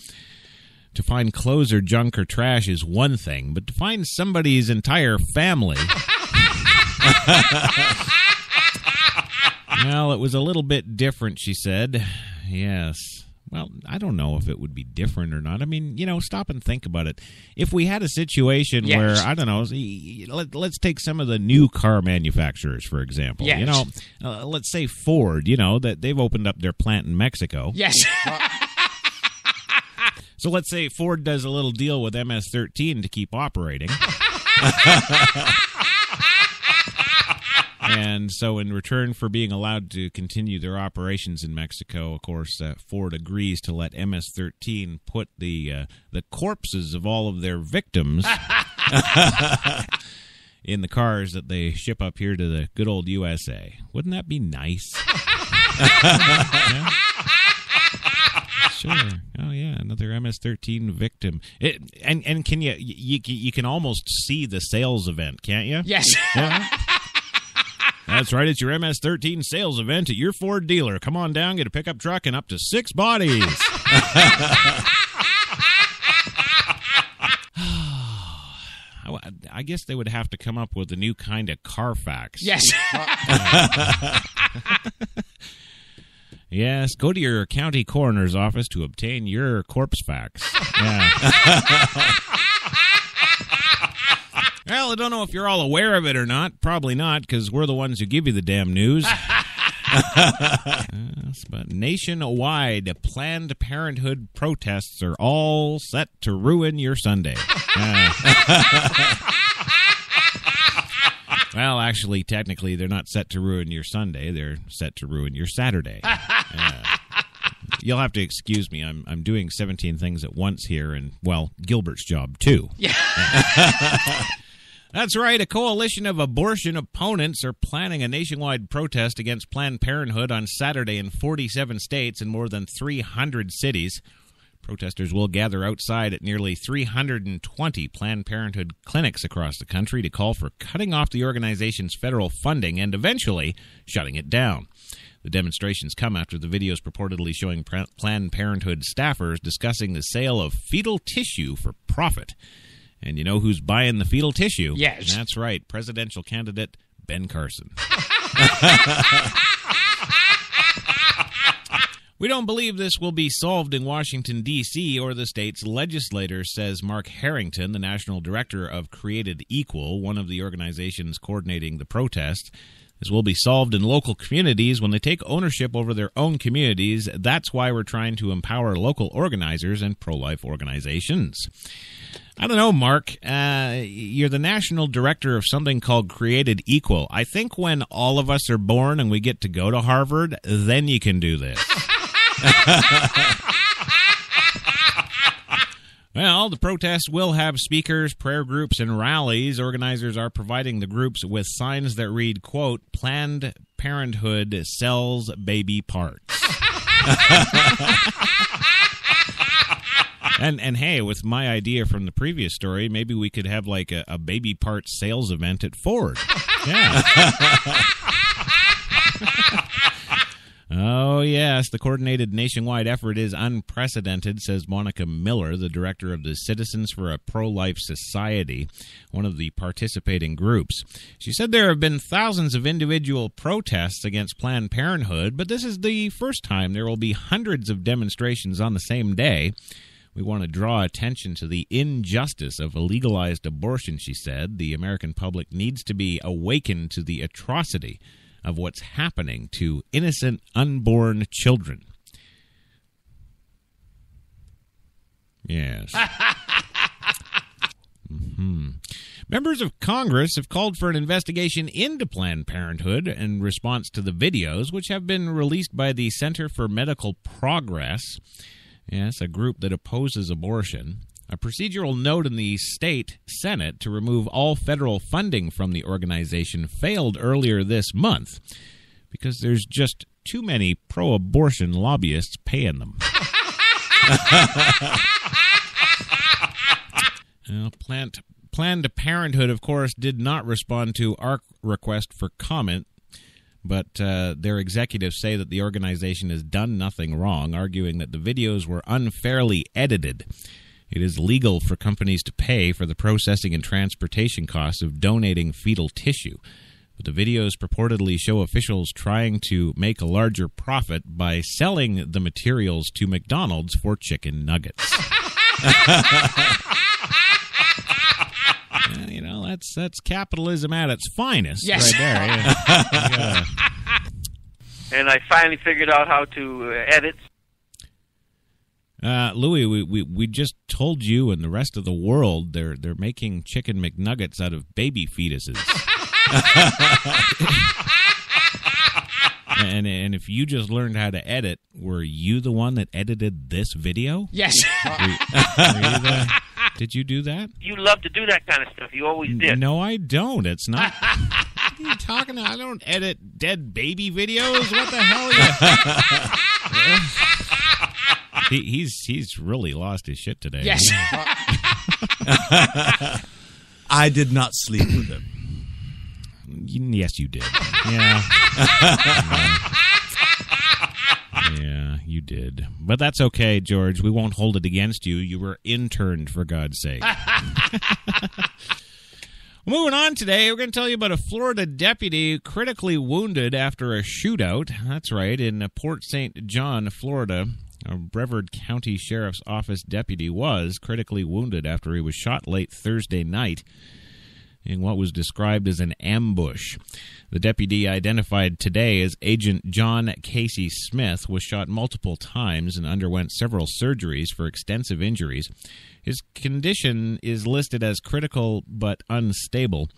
To find clothes or junk or trash is one thing, but to find somebody's entire family... Well, it was a little bit different, she said. Yes. Well, I don't know if it would be different or not. I mean, stop and think about it. If we had a situation where, I don't know, let's take some of the new car manufacturers, for example. Yes. Let's say Ford, that they've opened up their plant in Mexico. Yes. So let's say Ford does a little deal with MS-13 to keep operating. And so in return for being allowed to continue their operations in Mexico, of course, Ford agrees to let MS-13 put the corpses of all of their victims in the cars that they ship up here to the good old USA. Wouldn't that be nice? Yeah? Sure. Oh, yeah, another MS-13 victim. And can you can almost see the sales event, can't you? Yes. Yeah. That's right. It's your MS-13 sales event at your Ford dealer. Come on down, get a pickup truck, and up to 6 bodies. I guess they would have to come up with a new kind of Carfax. Yes. Yes, go to your county coroner's office to obtain your corpse facts. Yeah. Well, I don't know if you're all aware of it or not. Probably not, because we're the ones who give you the damn news. Yes, but nationwide, Planned Parenthood protests are all set to ruin your Sunday. Well, actually, technically, they're not set to ruin your Sunday. They're set to ruin your Saturday. You'll have to excuse me. I'm doing 17 things at once here, and, well, Gilbert's job, too. Yeah. That's right. A coalition of abortion opponents are planning a nationwide protest against Planned Parenthood on Saturday in 47 states and more than 300 cities. Protesters will gather outside at nearly 320 Planned Parenthood clinics across the country to call for cutting off the organization's federal funding and eventually shutting it down. The demonstrations come after the videos purportedly showing Planned Parenthood staffers discussing the sale of fetal tissue for profit. And you know who's buying the fetal tissue? Yes. That's right, presidential candidate Ben Carson. We don't believe this will be solved in Washington, D.C. or the state's legislators, says Mark Harrington, the national director of Created Equal, one of the organizations coordinating the protest. This will be solved in local communities when they take ownership over their own communities. That's why we're trying to empower local organizers and pro-life organizations. I don't know, Mark. You're the national director of something called Created Equal. I think when all of us are born and we get to go to Harvard, then you can do this. Well, the protests will have speakers, prayer groups, and rallies. Organizers are providing the groups with signs that read, quote, Planned Parenthood sells baby parts. And hey, with my idea from the previous story, maybe we could have like a baby parts sales event at Ford. Yeah. Oh, yes, the coordinated nationwide effort is unprecedented, says Monica Miller, the director of the Citizens for a Pro-Life Society, one of the participating groups. She said there have been thousands of individual protests against Planned Parenthood, but this is the first time there will be hundreds of demonstrations on the same day. We want to draw attention to the injustice of a legalized abortion, she said. The American public needs to be awakened to the atrocity of what's happening to innocent unborn children. Yes. Members of Congress have called for an investigation into Planned Parenthood in response to the videos, which have been released by the Center for Medical Progress. Yes, a group that opposes abortion. A procedural note in the state Senate to remove all federal funding from the organization failed earlier this month because there's just too many pro-abortion lobbyists paying them. Planned Parenthood, of course, did not respond to our request for comment, but their executives say that the organization has done nothing wrong, arguing that the videos were unfairly edited. It is legal for companies to pay for the processing and transportation costs of donating fetal tissue. But the videos purportedly show officials trying to make a larger profit by selling the materials to McDonald's for chicken nuggets. You know, that's capitalism at its finest, yes. Right there. Yeah. And I finally figured out how to edit. Louis, we just told you and the rest of the world they're making chicken McNuggets out of baby fetuses. and if you just learned how to edit, were you the one that edited this video? Yes. Did you do that? You love to do that kind of stuff. You always did. No, I don't. It's not. What are you talking about? I don't edit dead baby videos. What the hell are you? He's really lost his shit today. Yes. I did not sleep with him. Yes, you did. Yeah. Yeah, you did. But that's okay, George. We won't hold it against you. You were interned, for God's sake. Moving on today, we're going to tell you about a Florida deputy critically wounded after a shootout. That's right, in Port St. John, Florida. A Brevard County Sheriff's Office deputy was critically wounded after he was shot late Thursday night in what was described as an ambush. The deputy, identified today as Agent John Casey Smith, was shot multiple times and underwent several surgeries for extensive injuries. His condition is listed as critical but unstable.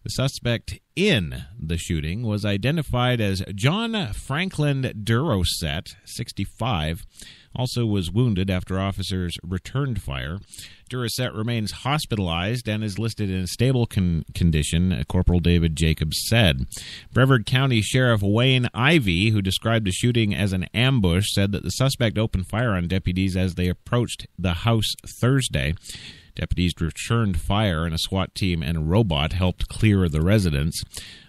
The suspect in the shooting was identified as John Franklin Durosett, 65, also was wounded after officers returned fire. Durosett remains hospitalized and is listed in a stable condition, Corporal David Jacobs said. Brevard County Sheriff Wayne Ivey, who described the shooting as an ambush, said that the suspect opened fire on deputies as they approached the house Thursday. Deputies returned fire, and a SWAT team and a robot helped clear the residence.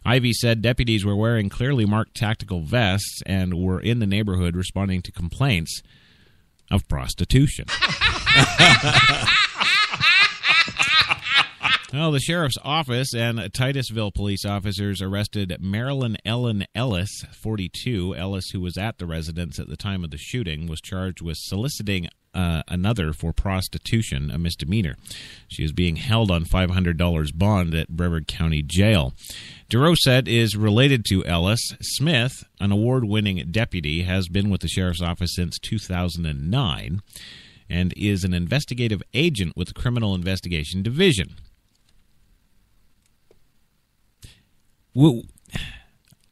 Ivey said deputies were wearing clearly marked tactical vests and were in the neighborhood responding to complaints of prostitution. Well, the sheriff's office and Titusville police officers arrested Marilyn Ellen Ellis, 42. Ellis, who was at the residence at the time of the shooting, was charged with soliciting another for prostitution, a misdemeanor. She is being held on $500 bond at Brevard County Jail. Durosett is related to Ellis. Smith, an award-winning deputy, has been with the sheriff's office since 2009 and is an investigative agent with the Criminal Investigation Division.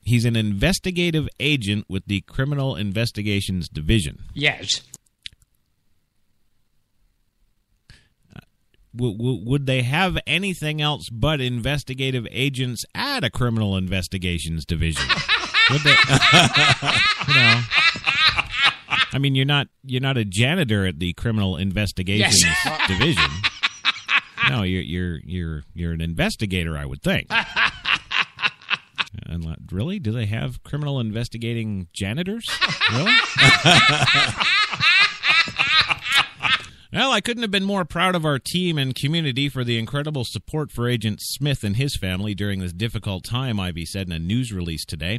He's an investigative agent with the Criminal Investigations Division. Yes. Would they have anything else but investigative agents at a Criminal Investigations Division? Would they? I mean, you're not a janitor at the Criminal Investigations Division. No, you're an investigator, I would think. Really? Do they have criminal investigating janitors? Really? Well, I couldn't have been more proud of our team and community for the incredible support for Agent Smith and his family during this difficult time, Ivey said in a news release today.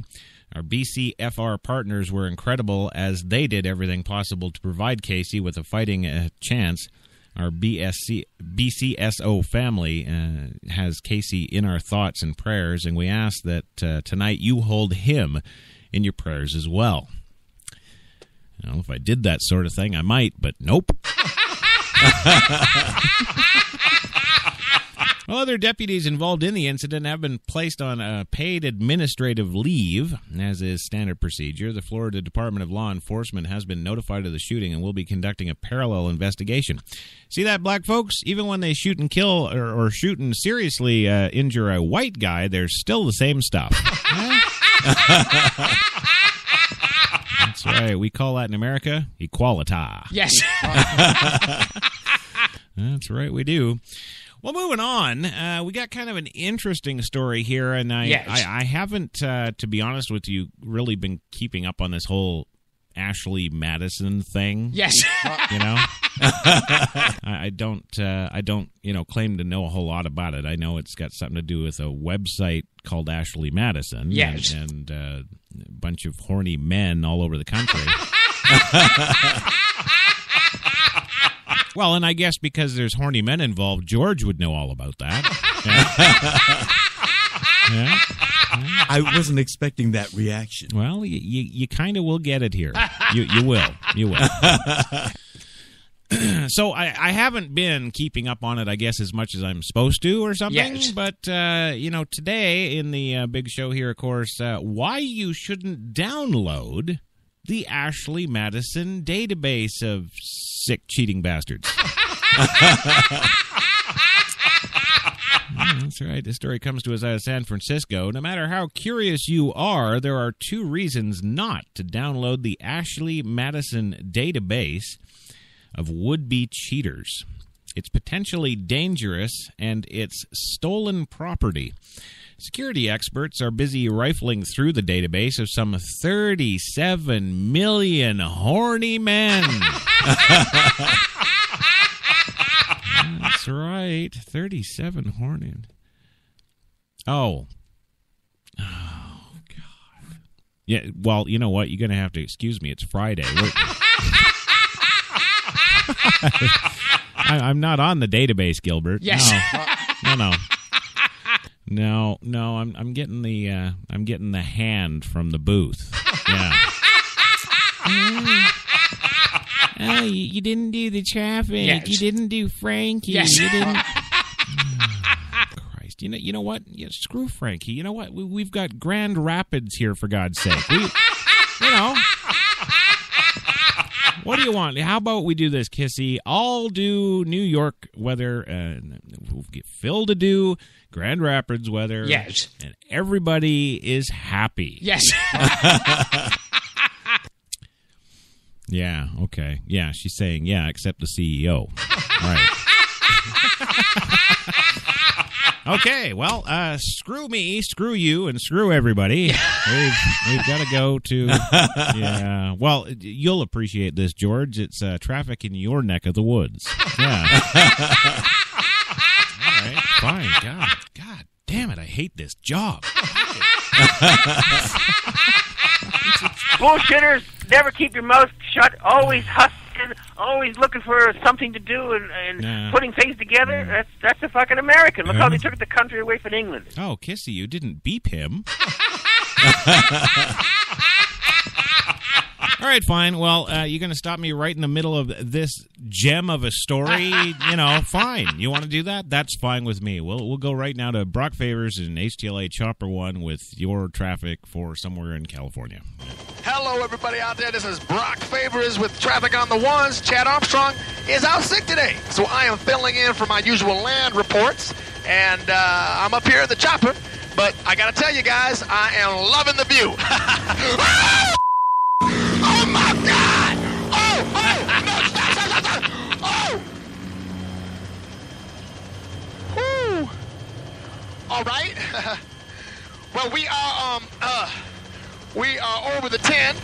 Our BCFR partners were incredible as they did everything possible to provide Casey with a fighting chance. Our BCSO family has Casey in our thoughts and prayers, and we ask that tonight you hold him in your prayers as well. Well, if I did that sort of thing, I might, but nope. Well, other deputies involved in the incident have been placed on paid administrative leave, as is standard procedure. The Florida Department of Law Enforcement has been notified of the shooting and will be conducting a parallel investigation. See that, black folks? Even when they shoot and kill or shoot and seriously injure a white guy, they're still the same stuff. That's right. We call that in America equality. Yes. That's right, we do. Well, moving on, we got kind of an interesting story here, and I haven't, to be honest with you, really been keeping up on this whole Ashley Madison thing. Yes. You know? I don't, claim to know a whole lot about it. I know it's got something to do with a website called Ashley Madison. Yes. And a bunch of horny men all over the country. Well, and I guess because there's horny men involved, George would know all about that. Yeah. I wasn't expecting that reaction. Well, you kind of will get it here. You will. You will. So I haven't been keeping up on it, I guess, as much as I'm supposed to or something. Yes. But, today in the big show here, of course, why you shouldn't download the Ashley Madison database of sick cheating bastards. That's right. This story comes to us out of San Francisco. No matter how curious you are, there are two reasons not to download the Ashley Madison database of would-be cheaters. It's potentially dangerous, and it's stolen property. Security experts are busy rifling through the database of some 37 million horny men. That's right, 37 horny. Oh, God. Yeah, well, you know what? You're going to have to excuse me. It's Friday. I'm not on the database, Gilbert. Yes. No. I'm getting the hand from the booth. Yeah. Oh, you didn't do the traffic. Yes. You didn't do Frankie. Yes. You didn't. Christ. You know what? Yeah, screw Frankie. You know what? We've got Grand Rapids here, for God's sake. What do you want? How about we do this, Kissy? I'll do New York weather, and we'll get Phil to do Grand Rapids weather. Yes. And everybody is happy. Yes. Yeah, okay. Yeah, she's saying, yeah, except the CEO. Right. Okay, well, screw me, screw you, and screw everybody. We've got to go to... Yeah, well, you'll appreciate this, George. It's traffic in your neck of the woods. Yeah. All right, fine. God damn it, I hate this job. Bullshitters, never keep your mouth shut. Always hustling, always looking for something to do and putting things together. That's a fucking American. Look how they took the country away from England. Oh, Kissy, you didn't beep him. All right, fine. Well, you're going to stop me right in the middle of this gem of a story. Fine. You want to do that? That's fine with me. We'll go right now to Brock Favors and HTLA Chopper 1 with your traffic for somewhere in California. Hello, everybody out there. This is Brock Favors with traffic on the ones. Chad Armstrong is out sick today, so I am filling in for my usual land reports, and I'm up here in the chopper. But I got to tell you guys, I am loving the view. Oh, my God! No, stop! Whew. All right. Well, we are over the 10.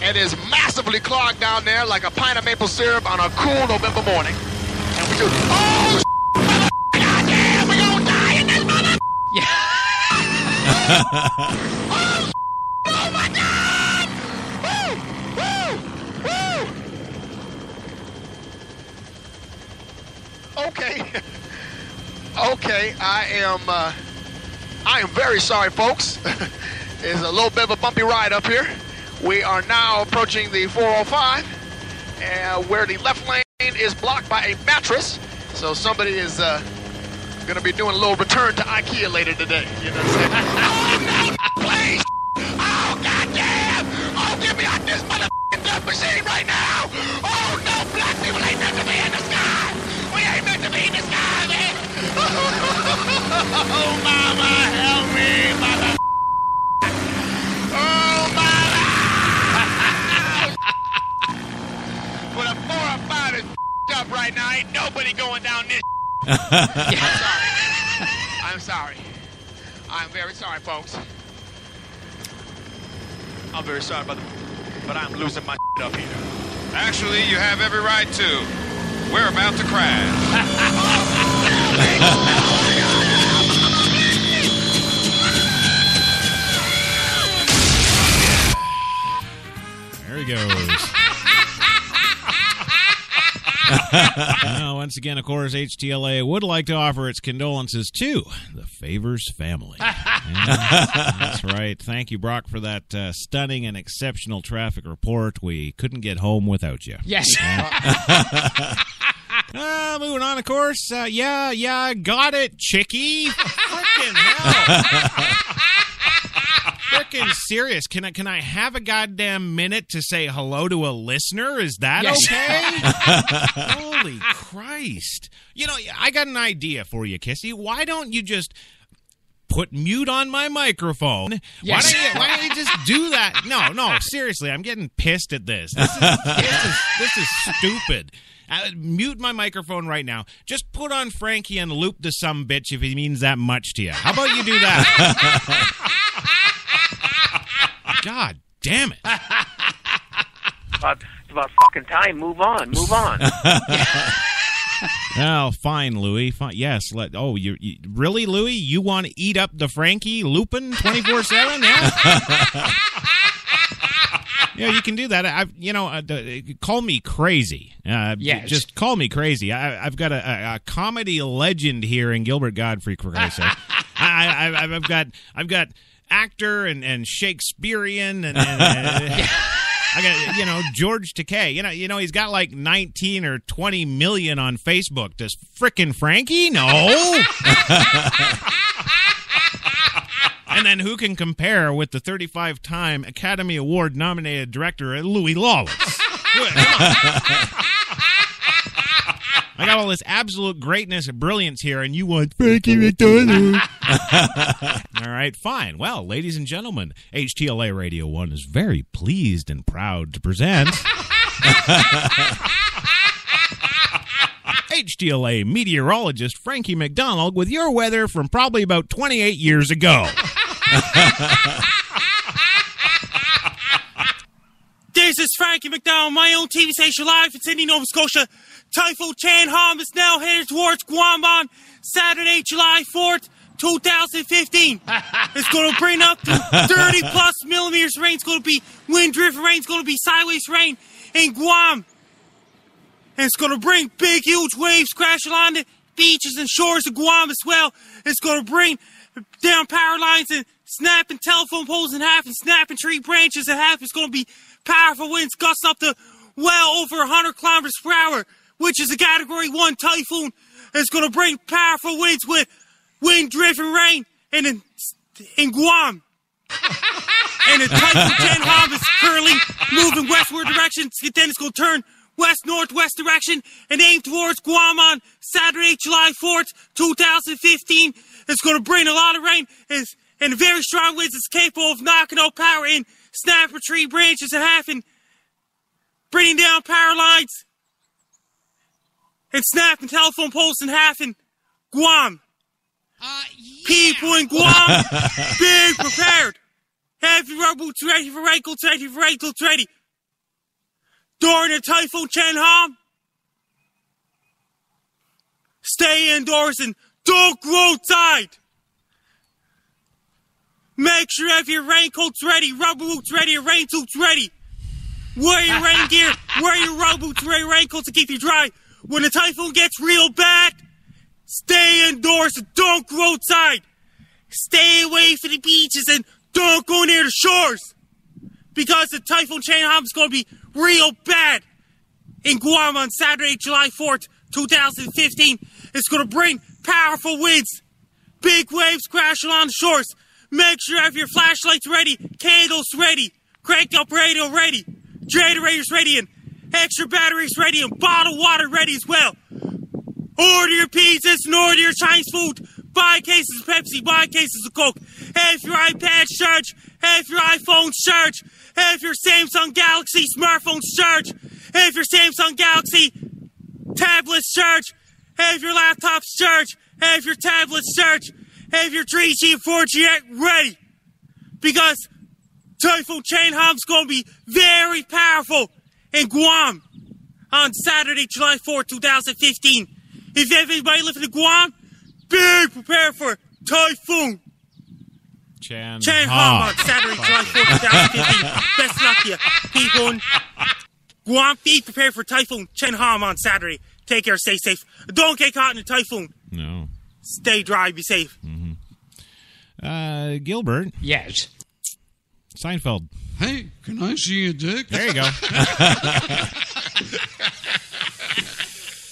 It is massively clogged down there like a pint of maple syrup on a cool November morning. And we do, goddamn, we're gonna die in this mother. Yeah. Oh, my God! Woo! Okay, I am very sorry, folks. It's a little bit of a bumpy ride up here. We are now approaching the 405, where the left lane is blocked by a mattress. So somebody is going to be doing a little return to IKEA later today. You know what I'm saying? Oh, no, please! Oh, goddamn! Oh, get me out this motherfucking death machine right now! Oh, no, black people ain't meant to be in the sky! We ain't meant to be in the sky, man! Oh, mama, help me, mother. Oh, mama! Well, the 405 is up right now. Ain't nobody going down this. I'm sorry. I'm very sorry, folks. I'm very sorry, but I'm losing my up here. Actually, you have every right to. We're about to crash. There he goes. Once again, of course, HTLA would like to offer its condolences to the Favors family. That's right. Thank you, Brock, for that stunning and exceptional traffic report. We couldn't get home without you. Yes. Moving on, of course. Yeah, got it, chickie. Frickin' hell. Frickin' serious. Can I have a goddamn minute to say hello to a listener? Is that okay? Holy Christ. I got an idea for you, Kissy. Why don't you just put mute on my microphone? Yes. Why don't you just do that? No, seriously, I'm getting pissed at this. This is stupid. Mute my microphone right now. Just put on Frankie and loop the sumbitch if he means that much to you. How about you do that? God damn it. It's about fucking time. Move on. Oh, fine, Louis. Fine. Yes. You really, Louis? You want to eat up the Frankie Lupin 24/7? Yeah. Yeah, you can do that. Call me crazy. Yes. Just call me crazy. I've got a comedy legend here in Gilbert Godfrey, for Christ's sake. I've got actor and Shakespearean and I got George Takei. He's got like 19 or 20 million on Facebook. Does frickin' Frankie? No. And then who can compare with the 35-time Academy Award nominated director Louis Lawless? I got all this absolute greatness and brilliance here, and you want Frankie McDonald. All right, fine. Well, ladies and gentlemen, HTLA Radio 1 is very pleased and proud to present HTLA meteorologist Frankie McDonald with your weather from probably about 28 years ago. This is Frankie McDonald, my own TV station live in Sydney, Nova Scotia. Typhoon Chan-Hom is now headed towards Guam on Saturday, July 4th, 2015. It's going to bring up to 30-plus millimeters of rain. It's going to be wind-driven rain. It's going to be sideways rain in Guam. And it's going to bring big, huge waves crashing on the beaches and shores of Guam as well. It's going to bring down power lines and snapping telephone poles in half and snapping tree branches in half. It's going to be powerful winds gusting up to well over 100 kilometers per hour, which is a Category 1 typhoon. It's going to bring powerful winds with wind-driven rain in Guam. And the Typhoon Chan-Hom is currently moving westward direction. Then it's going to turn west-northwest direction and aim towards Guam on Saturday, July 4th, 2015. It's going to bring a lot of rain and very strong winds. It's capable of knocking out power in snapping tree branches in half and bringing down power lines and snapping telephone poles in half in Guam. People in Guam, be prepared. Have your rubber boots ready, for raincoats ready, for raincoats ready. During the Typhoon Chan-Hom, stay indoors and don't go outside. Make sure you have your raincoats ready, rubber boots ready, and rain suits ready. Wear your rain gear, wear your rubber boots, wear your raincoats to keep you dry. When the typhoon gets real bad, stay indoors and don't go outside. Stay away from the beaches and don't go near the shores. Because the Typhoon Chan-Hom is going to be real bad in Guam on Saturday, July 4th, 2015. It's going to bring powerful winds, big waves crashing on the shores. Make sure you have your flashlights ready, candles ready, cranked up radio ready, generators ready, and extra batteries ready, and bottled water ready as well. Order your pizzas and order your Chinese food. Buy cases of Pepsi, buy cases of Coke. Have your iPad charged, have your iPhones charged, have your Samsung Galaxy smartphones charged, have your Samsung Galaxy tablets charged, have your laptops charged, have your tablets charged, have your 3G and 4G ready. Because Typhoon Chan-Hom is going to be very powerful in Guam on Saturday, July 4th, 2015. If you have anybody living in Guam, be prepared for Typhoon Chan-Hom on Saturday, July 4th, 2015. Best of luck to you, people in Guam. Be prepared for Typhoon Chan-Hom on Saturday. Take care, stay safe. Don't get caught in a typhoon. No. Stay dry, be safe. Mm-hmm. Gilbert. Yes. Seinfeld. Hey, can I see your dick? There you go.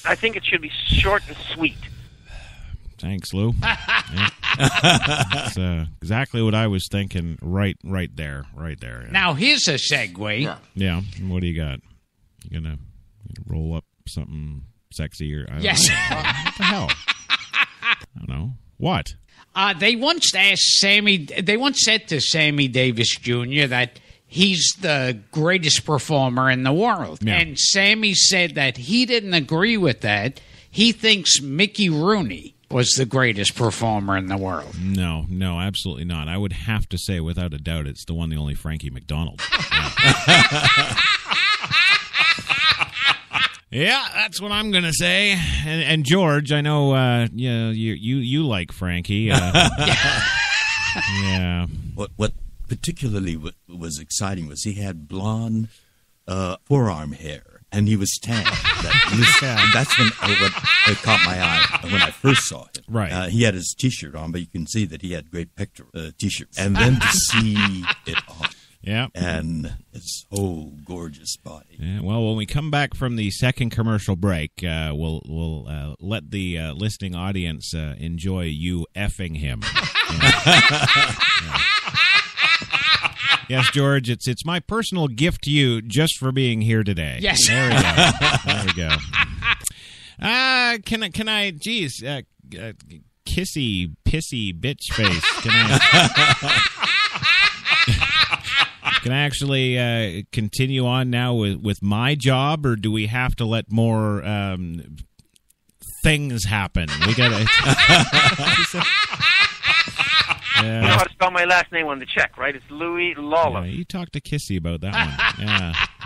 I think it should be short and sweet. Thanks, Lou. That's exactly what I was thinking. Right there. Yeah. Now here's a segue. Yeah. What do you got? You gonna roll up something sexy or? Yes. What the hell? I don't know. What? They once said to Sammy Davis Jr. that he's the greatest performer in the world. Yeah. And Sammy said that he didn't agree with that. He thinks Mickey Rooney was the greatest performer in the world. No, absolutely not. I would have to say, without a doubt, it's the one, the only Frankie McDonald. Yeah, that's what I'm going to say. And George, I know you like Frankie. Yeah. What particularly was exciting was he had blonde forearm hair. And he was tan. That's what caught my eye when I first saw him. Right. He had his T-shirt on, but you can see that he had great pectoral T-shirts. And then to see it off. Yeah. And his whole gorgeous body. Yeah, well, when we come back from the second commercial break, we'll let the listening audience enjoy you effing him. Yeah. Yes, George, it's my personal gift to you just for being here today. Yes. There we go. Can I, geez, kissy, pissy, bitch face, can I actually continue on now with my job, or do we have to let more things happen? We got to... You know how to spell my last name on the check, right? It's Louis Lawler. Yeah, you talked to Kissy about that one.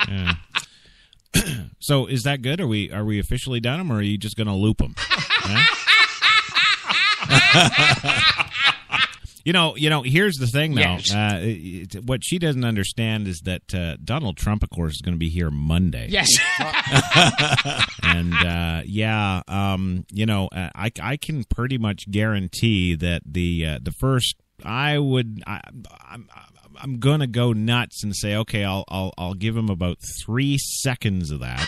Yeah. So is that good? Are we officially done him, or are you just going to loop him? You know. Here's the thing, though. Yes. What she doesn't understand is that Donald Trump, of course, is going to be here Monday. Yes. And I can pretty much guarantee that the first. I'm gonna go nuts and say, okay, I'll give him about 3 seconds of that.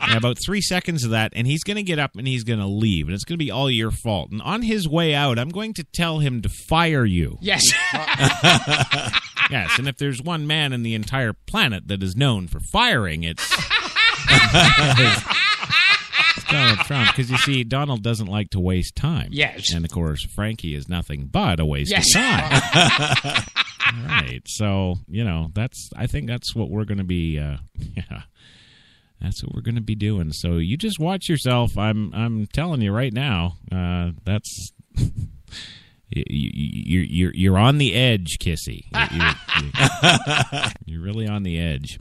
Yeah, about 3 seconds of that, and he's going to get up and he's going to leave, and it's going to be all your fault. And on his way out, I'm going to tell him to fire you. Yes. Yes, and if there's one man in the entire planet that is known for firing, it's Donald Trump. Because, you see, Donald doesn't like to waste time. Yes. And, of course, Frankie is nothing but a waste of time. All right. So, I think that's what we're going to be, that's what we're going to be doing. So you just watch yourself. I'm telling you right now. That's you're on the edge, Kissy. You're really on the edge.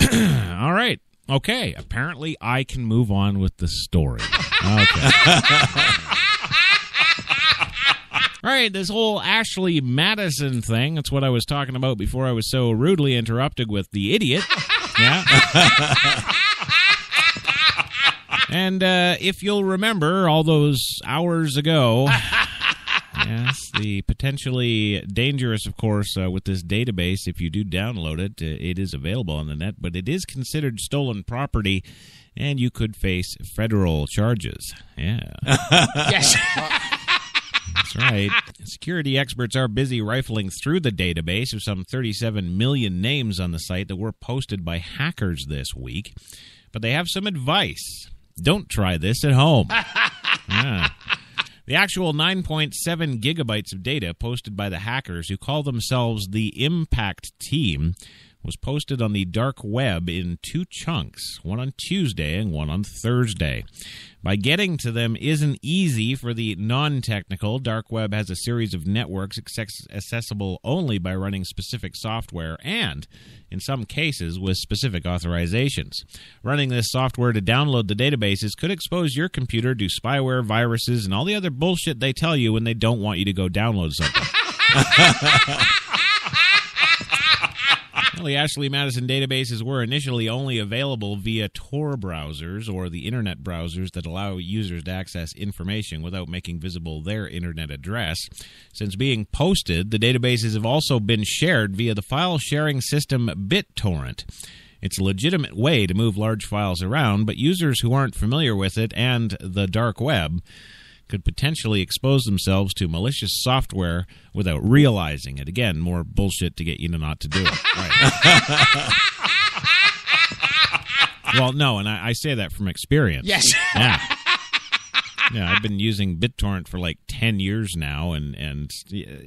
All right. Okay. Apparently, I can move on with the story. Okay. All right, this whole Ashley Madison thing, that's what I was talking about before I was so rudely interrupted with the idiot. Yeah. And if you'll remember all those hours ago, yes, the potentially dangerous, of course, with this database, if you do download it, it is available on the net, but it is considered stolen property, and you could face federal charges. Yeah. Yes. That's right. Security experts are busy rifling through the database of some 37 million names on the site that were posted by hackers this week. But they have some advice. Don't try this at home. Yeah. The actual 9.7 gigabytes of data posted by the hackers, who call themselves the Impact Team, was posted on the dark web in 2 chunks, one on Tuesday and one on Thursday. By getting to them isn't easy for the non-technical. Dark web has a series of networks accessible only by running specific software and, in some cases, with specific authorizations. Running this software to download the databases could expose your computer to spyware, viruses, and all the other bullshit they tell you when they don't want you to go download something. Well, the Ashley Madison databases were initially only available via Tor browsers, or the internet browsers that allow users to access information without making visible their internet address. Since being posted, the databases have also been shared via the file sharing system BitTorrent. It's a legitimate way to move large files around, but users who aren't familiar with it and the dark web could potentially expose themselves to malicious software without realizing it. Again, more bullshit to get you to not to do it. Right. Well, no, and I say that from experience. Yes. Yeah. Yeah, I've been using BitTorrent for like 10 years now, and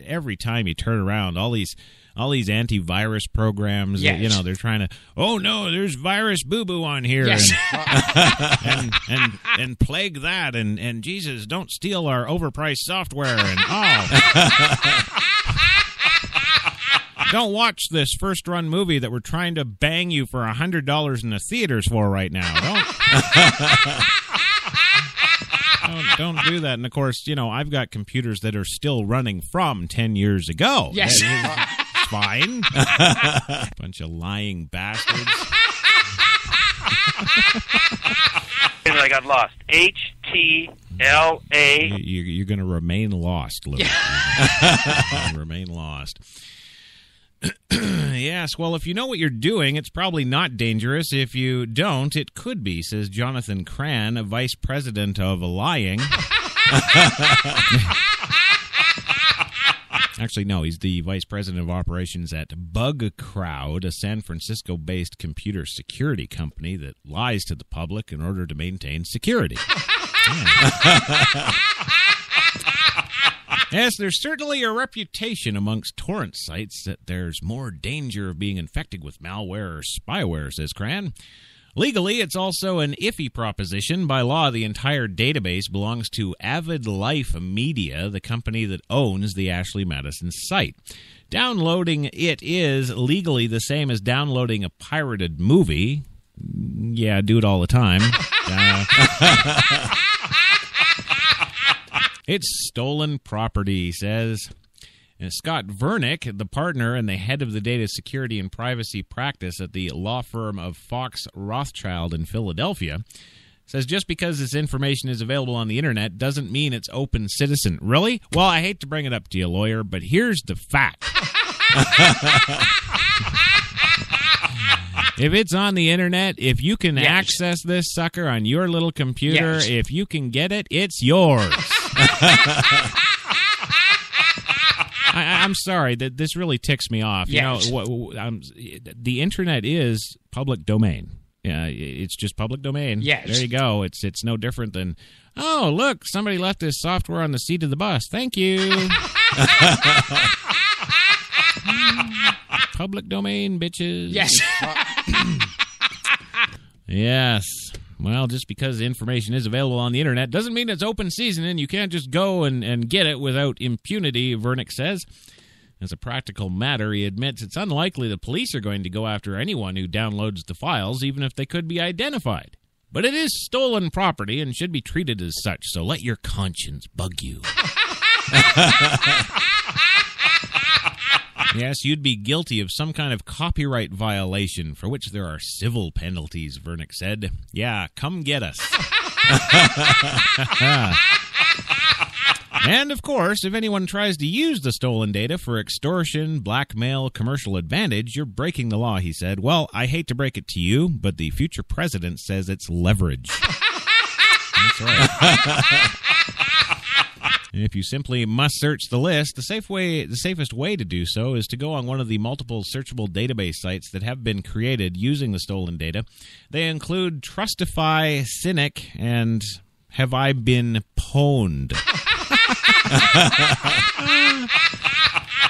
every time you turn around, all these antivirus programs, yes. They're trying to, oh no, there's virus boo-boo on here, yes. and plague that, and Jesus, don't steal our overpriced software, and Don't watch this first-run movie that we're trying to bang you for $100 in the theaters for right now. Don't do that. And, of course, I've got computers that are still running from 10 years ago. Yes. It's fine. Bunch of lying bastards. I got lost. HTLA. You're going to remain lost, Lou. You're going to remain lost. Yes, well, if you know what you're doing, it's probably not dangerous. If you don't, it could be, says Jonathan Cran, a vice president of lying. Actually, no, he's the vice president of operations at BugCrowd, a San Francisco-based computer security company that lies to the public in order to maintain security. Yes, there's certainly a reputation amongst torrent sites that there's more danger of being infected with malware or spyware, says Cran. Legally, it's also an iffy proposition. By law, the entire database belongs to Avid Life Media, the company that owns the Ashley Madison site. Downloading it is legally the same as downloading a pirated movie. Yeah, I do it all the time. It's stolen property, he says. And Scott Vernick, the partner and the head of the data security and privacy practice at the law firm of Fox Rothschild in Philadelphia, says just because this information is available on the internet doesn't mean it's open citizen. Really? Well, I hate to bring it up to you, lawyer, but here's the fact. If it's on the internet, if you can access this sucker on your little computer, if you can get it, it's yours. I'm sorry that this really ticks me off. Yes. The internet is public domain. Yeah, it's just public domain. Yes. There you go. It's no different than, oh, look, somebody left this software on the seat of the bus. Thank you. Public domain, bitches. Yes. Yes. Well, just because information is available on the internet doesn't mean it's open season and you can't just go and get it without impunity, Vernick says. As a practical matter, he admits it's unlikely the police are going to go after anyone who downloads the files, even if they could be identified. But it is stolen property and should be treated as such, so let your conscience bug you. Yes, you'd be guilty of some kind of copyright violation for which there are civil penalties, Vernick said. Yeah, come get us. And, of course, if anyone tries to use the stolen data for extortion, blackmail, commercial advantage, you're breaking the law, he said. Well, I hate to break it to you, but the future president says it's leverage. That's right. And if you simply must search the list, the safest way to do so is to go on one of the multiple searchable database sites that have been created using the stolen data. They include Trustify, Cynic, and Have I Been Pwned?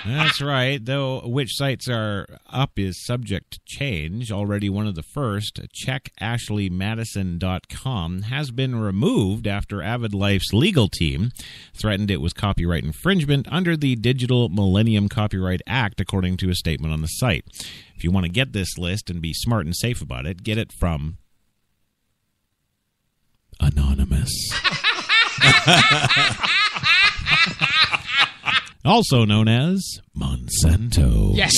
That's right, though which sites are up is subject to change. Already one of the first, checkashleymadison.com, has been removed after Avid Life's legal team threatened it was copyright infringement under the Digital Millennium Copyright Act, according to a statement on the site. If you want to get this list and be smart and safe about it, get it from Anonymous. Also known as Monsanto. Yes.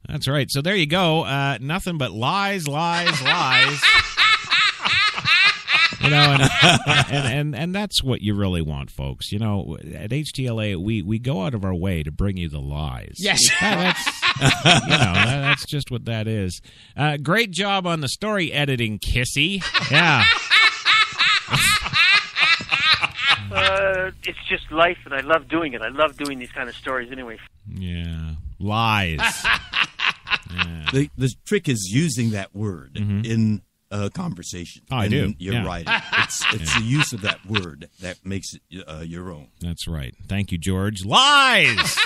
That's right. So there you go. Nothing but lies, lies, lies. And that's what you really want, folks. At HTLA, we go out of our way to bring you the lies. Yes. That's just what that is. Great job on the story editing, Kissy. Yeah. It's just life, and I love doing it. I love doing these kind of stories anyway. Yeah. Lies. Yeah. The trick is using that word in a conversation. Oh, I do. You're right. It's the use of that word that makes it your own. That's right. Thank you, George. Lies!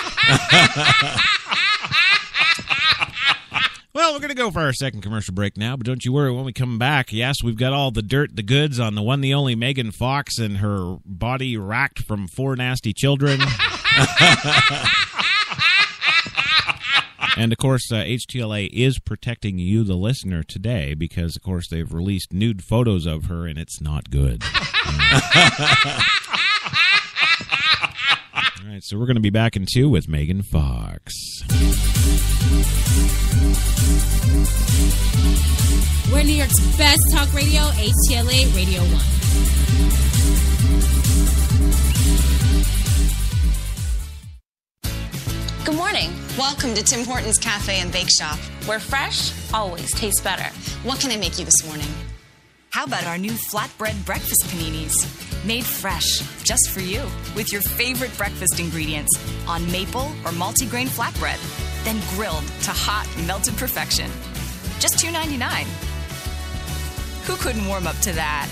Well, we're going to go for our second commercial break now, but don't you worry, when we come back, yes, we've got all the dirt, the goods on the one, the only Megan Fox and her body racked from 4 nasty children. And, of course, HTLA is protecting you, the listener, today because, of course, they've released nude photos of her, and it's not good. All right, so we're going to be back in 2 with Megan Fox. We're New York's best talk radio, HTLA Radio 1. Good morning. Welcome to Tim Hortons Cafe and Bake Shop, where fresh always tastes better. What can I make you this morning? How about our new flatbread breakfast paninis? Made fresh, just for you, with your favorite breakfast ingredients on maple or multigrain flatbread, then grilled to hot, melted perfection. Just $2.99. Who couldn't warm up to that?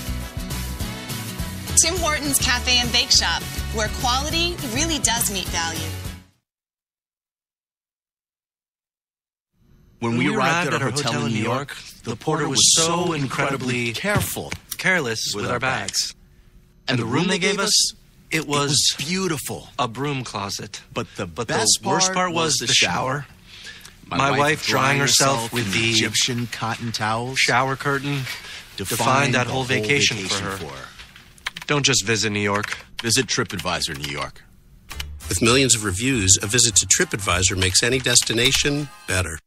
Tim Hortons Cafe and Bake Shop, where quality really does meet value. When we arrived at our hotel in New York, the porter was so incredibly careless with our bags. And the room they gave us, it was beautiful. A broom closet. But the worst part was the shower. My wife drying herself with the Egyptian cotton towels. Shower curtain defined that whole vacation for her. Don't just visit New York. Visit TripAdvisor New York. With millions of reviews, a visit to TripAdvisor makes any destination better.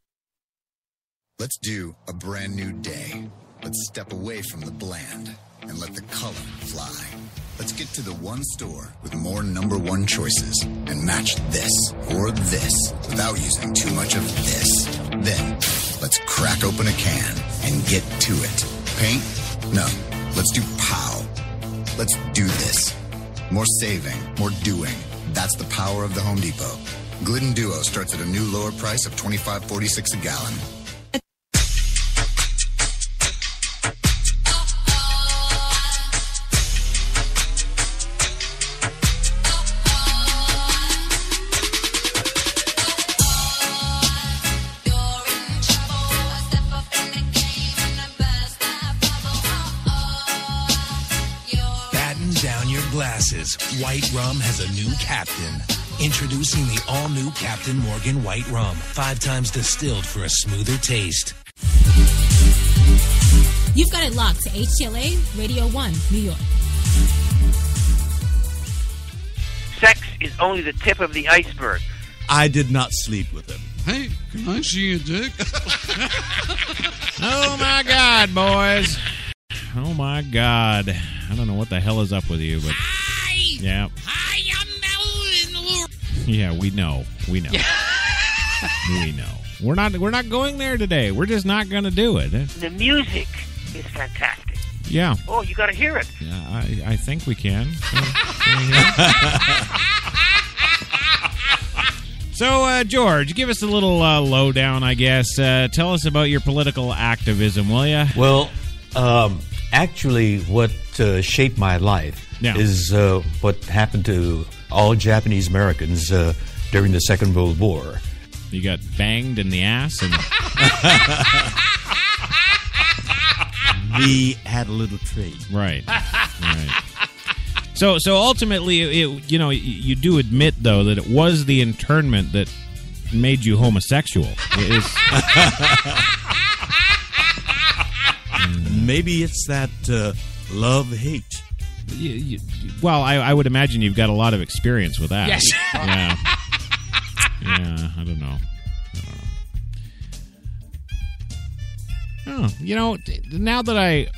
Let's do a brand new day. Let's step away from the bland and let the color fly. Let's get to the one store with more #1 choices and match this or this without using too much of this. Then, let's crack open a can and get to it. Paint? No. Let's do POW. Let's do this. More saving, more doing. That's the power of the Home Depot. Glidden Duo starts at a new lower price of $25.46 a gallon. Glasses. White Rum has a new captain. Introducing the all-new Captain Morgan White Rum. 5 times distilled for a smoother taste. You've got it locked to HTLA Radio 1, New York. Sex is only the tip of the iceberg. I did not sleep with him. Hey, can I see your dick? Oh, my God, boys. Oh, my God. I don't know what the hell is up with you, but... Yeah. Yeah, we know. We know. We know. We're not going there today. We're just not going to do it. The music is fantastic. Yeah. Oh, you got to hear it. Yeah, I think we can. So, George, give us a little lowdown, I guess. Tell us about your political activism, will you? Well, actually, what shaped my life is what happened to all Japanese Americans during the Second World War. You got banged in the ass and... We had a little trade. Right. Right. So ultimately, you do admit, though, that it was the internment that made you homosexual. Maybe it's that love-hate. Well, I would imagine you've got a lot of experience with that. Yes. Yeah. Yeah, I don't know. Oh, now that I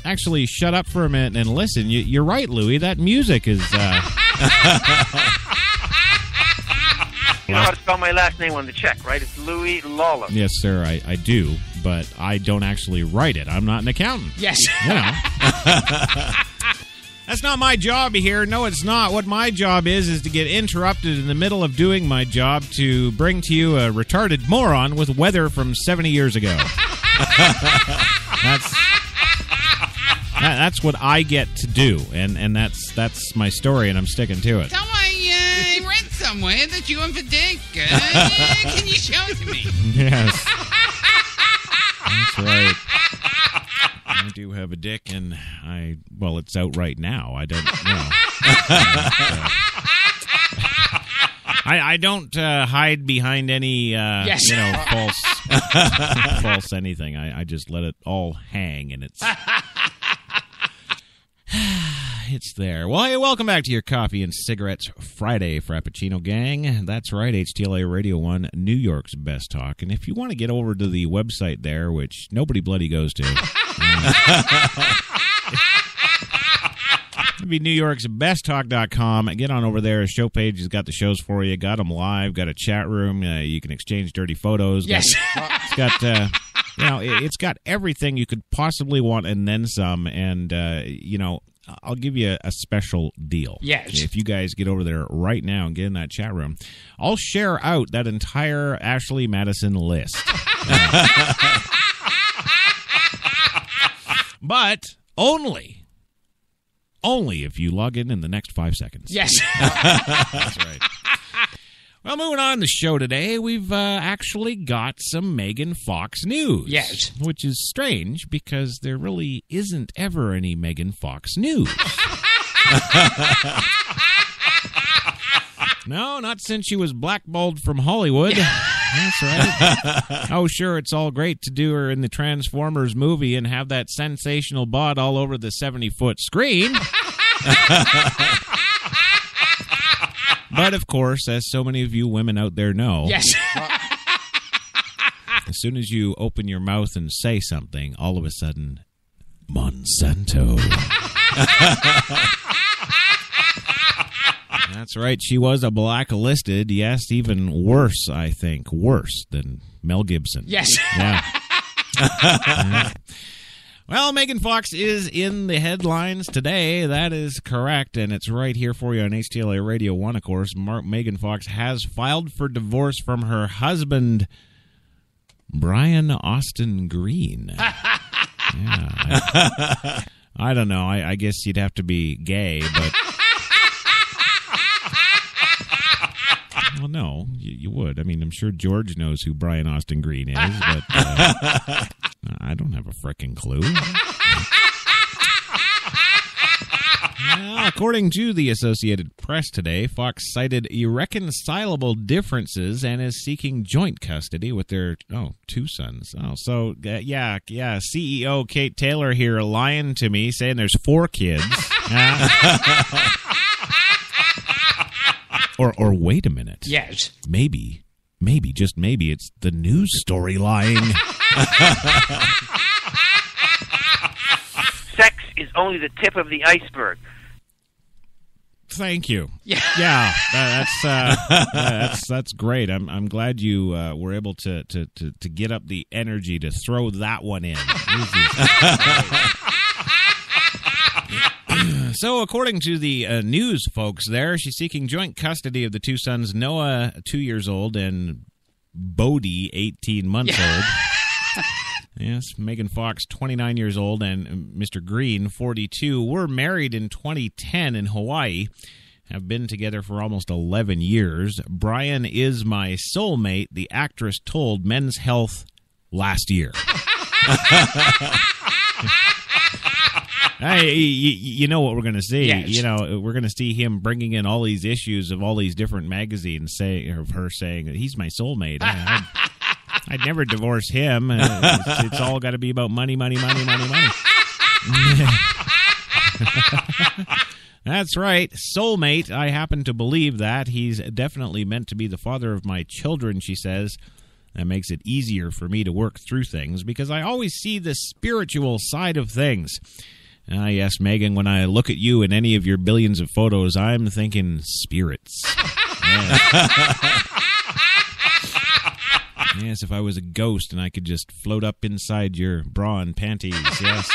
actually shut up for a minute and listen, you're right, Louie. That music is... You know how to spell my last name on the check, right? It's Louis Lawler. Yes, sir, I do, but I don't actually write it. I'm not an accountant. Yes. That's not my job here. No, it's not. What my job is to get interrupted in the middle of doing my job to bring to you a retarded moron with weather from 70 years ago. That's what I get to do, and that's my story, and I'm sticking to it. So I read somewhere that you have a dick. Can you show it to me? Yes. That's right. I do have a dick, and it's out right now. I don't know. I don't hide behind any, false anything. I just let it all hang, and it's there. Well, hey, welcome back to your Coffee and Cigarettes Friday, Frappuccino gang. That's right, HTLA Radio 1, New York's Best Talk. And if you want to get over to the website there, which nobody bloody goes to, it'd be NewYorksBestTalk.com. Get on over there. Show page has got the shows for you. Got them live. Got a chat room. You can exchange dirty photos. Yes. It's got, it's got everything you could possibly want and then some. And, I'll give you a special deal. Yes. If you guys get over there right now and get in that chat room, I'll share out that entire Ashley Madison list. But only if you log in the next 5 seconds. Yes. That's right. Well, moving on the show today, we've actually got some Megan Fox news. Yes. Which is strange because there really isn't ever any Megan Fox news. No, not since she was blackballed from Hollywood. That's right. Oh, sure, it's all great to do her in the Transformers movie and have that sensational bod all over the 70-foot screen. But, of course, as so many of you women out there know, yes. As soon as you open your mouth and say something, all of a sudden, Monsanto. That's right. She was a blacklisted, yes, even worse, I think, worse than Mel Gibson. Yes. Yeah. Yeah. Well, Megan Fox is in the headlines today. That is correct, and it's right here for you on HTLA Radio 1, of course. Megan Fox has filed for divorce from her husband, Brian Austin Green. Yeah, I don't know. I guess you'd have to be gay, but... Well, no, you would. I mean, I'm sure George knows who Brian Austin Green is, but I don't have a frickin' clue. Well, according to the Associated Press today, Fox cited irreconcilable differences and is seeking joint custody with their, two sons. Oh, so, yeah, CEO Kate Taylor here lying to me, saying there's 4 kids. Or wait a minute. Yes. Maybe, just maybe, it's the news story lying. Sex is only the tip of the iceberg. Thank you. Yeah. That's great. I'm glad you were able to get up the energy to throw that one in. So, according to the news folks there, she's seeking joint custody of the 2 sons, Noah, 2 years old, and Bodie, 18 months old. Yes, Megan Fox, 29 years old, and Mr. Green, 42, were married in 2010 in Hawaii, have been together for almost 11 years. Brian is my soulmate, the actress told Men's Health last year. Hey, you know what we're going to see. Yes. We're going to see him bringing in all these issues of all these different magazines, of her saying that he's my soulmate. I'd never divorce him. It's all got to be about money. That's right, soulmate. I happen to believe that. He's definitely meant to be the father of my children, she says. That makes it easier for me to work through things because I always see the spiritual side of things. Yes, Megan, when I look at you in any of your billions of photos, I'm thinking spirits. Yes, if I was a ghost and I could just float up inside your bra and panties, yes.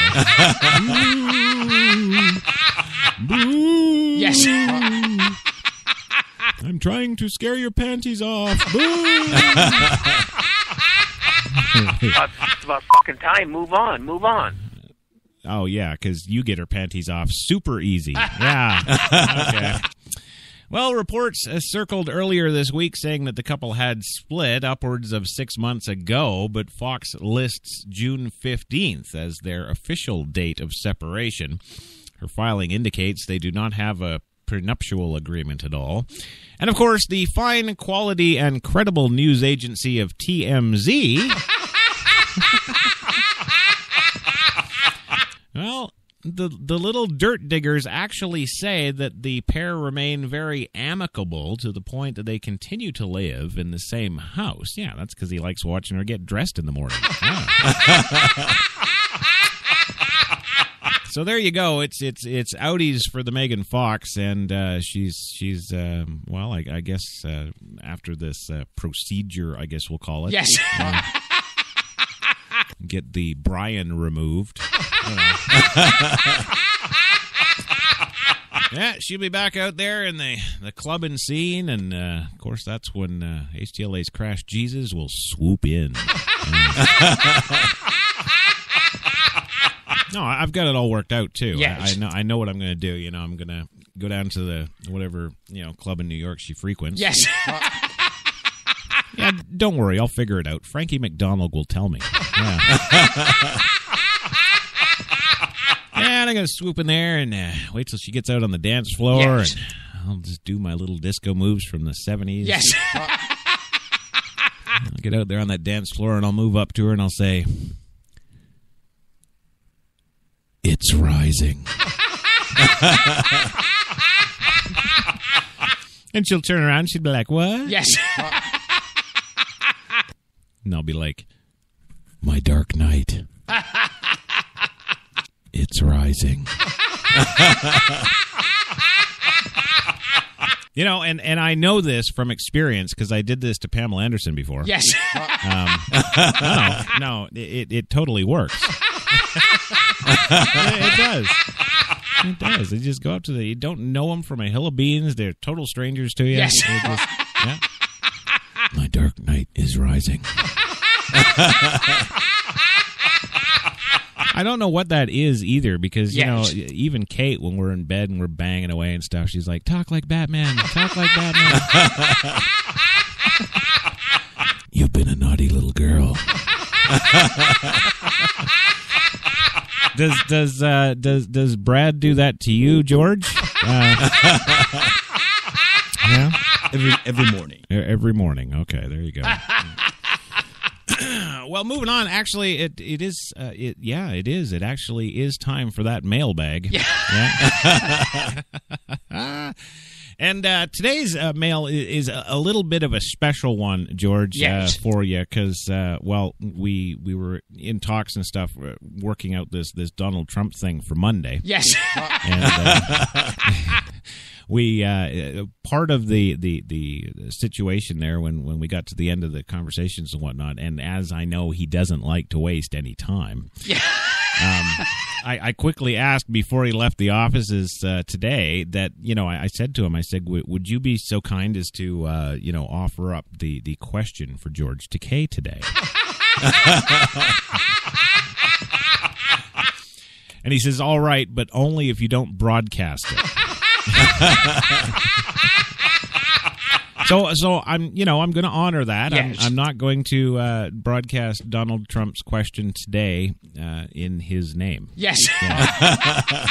Boo! Yes. I'm trying to scare your panties off. Boo! It's about fucking time. Move on. Oh, yeah, because you get her panties off super easy. Yeah. Okay. Well, reports circled earlier this week saying that the couple had split upwards of 6 months ago, but Fox lists June 15th as their official date of separation. Her filing indicates they do not have a prenuptial agreement at all. And, of course, the fine, quality, and credible news agency of TMZ... well, the little dirt diggers actually say that the pair remain very amicable to the point that they continue to live in the same house. Yeah, that's because he likes watching her get dressed in the morning. Yeah. So there you go. It's outies for the Megan Fox, and she's well, I guess after this procedure, I guess we'll call it. Yes. Get the Brian removed. Yeah, she'll be back out there in the clubbing scene, and of course that's when HTLA's Crash Jesus will swoop in. No, I've got it all worked out too. Yes. I know what I'm going to do. You know, I'm going to go down to the whatever club in New York she frequents. Yes. Yeah, don't worry, I'll figure it out. Frankie McDonald will tell me. Yeah. And I'm going to swoop in there and wait till she gets out on the dance floor, yes. and I'll just do my little disco moves from the 70s. Yes. I'll get out there on that dance floor, and I'll move up to her, and I'll say, "It's rising." And she'll turn around, and she'll be like, "What?" Yes. And I'll be like, "My dark night. It's rising." And I know this from experience because I did this to Pamela Anderson before. Yes. No, it totally works. It does. It does. They just go up to you don't know them from a hill of beans. They're total strangers to you. Yes. Yeah. My dark night is rising. I don't know what that is either because, even Kate, when we're in bed and we're banging away and stuff, she's like, "Talk like Batman. Talk like Batman." You've been a naughty little girl. Does Brad do that to you, George? Yeah? Every morning. Every morning. Okay, there you go. Well, moving on. Actually, it is. It actually is time for that mailbag. Yeah. And today's mail is a little bit of a special one, George, yes. For you, because we were in talks and stuff, working out this Donald Trump thing for Monday. Yes. And we part of the situation there when we got to the end of the conversations and whatnot, and as I know he doesn't like to waste any time. Yeah. I quickly asked before he left the offices today that, I said to him, I said, would you be so kind as to, offer up the question for George Takei today? And he says, all right, but only if you don't broadcast it. So I'm going to honor that. Yes. I'm not going to broadcast Donald Trump's question today in his name. Yes. Yeah.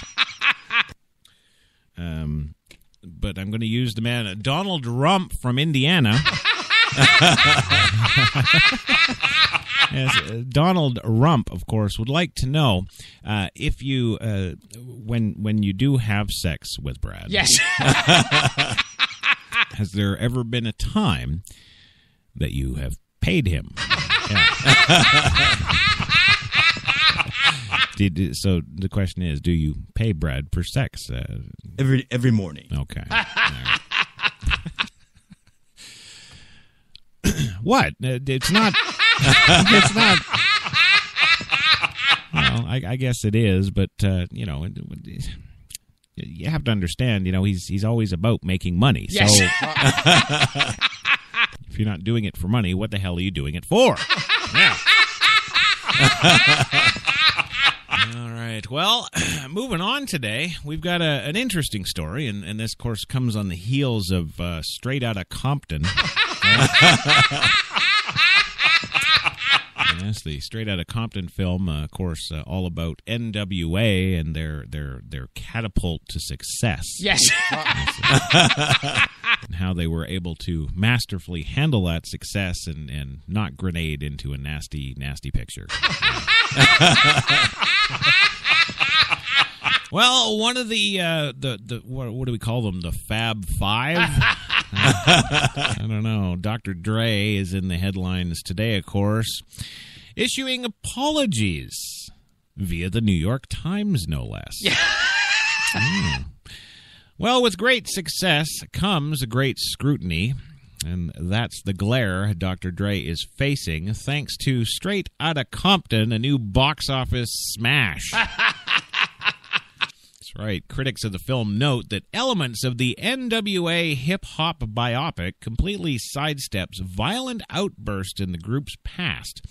But I'm going to use the man Donald Rump from Indiana. Yes, Donald Rump, of course, would like to know if you, when you do have sex with Brad. Yes. Has there ever been a time that you have paid him? Yeah. So the question is, do you pay Brad per sex? Every morning. Okay. Right. What? It's not. It's not. Well, I guess it is, but you have to understand. He's always about making money. Yes. So if you're not doing it for money, what the hell are you doing it for? Yeah. All right. Well, moving on today, we've got an interesting story, and this, of course, comes on the heels of Straight Outta Compton. Yes, the Straight Outta Compton film, of course, all about NWA and their catapult to success. Yes. And how they were able to masterfully handle that success and not grenade into a nasty, nasty picture. Well, one of the what do we call them? The Fab Five? I don't know. Dr. Dre is in the headlines today, of course, issuing apologies via the New York Times, no less. Well, with great success comes great scrutiny, and that's the glare Dr. Dre is facing thanks to Straight Outta Compton, a new box office smash. That's right. Critics of the film note that elements of the NWA hip-hop biopic completely sidesteps violent outbursts in the group's past.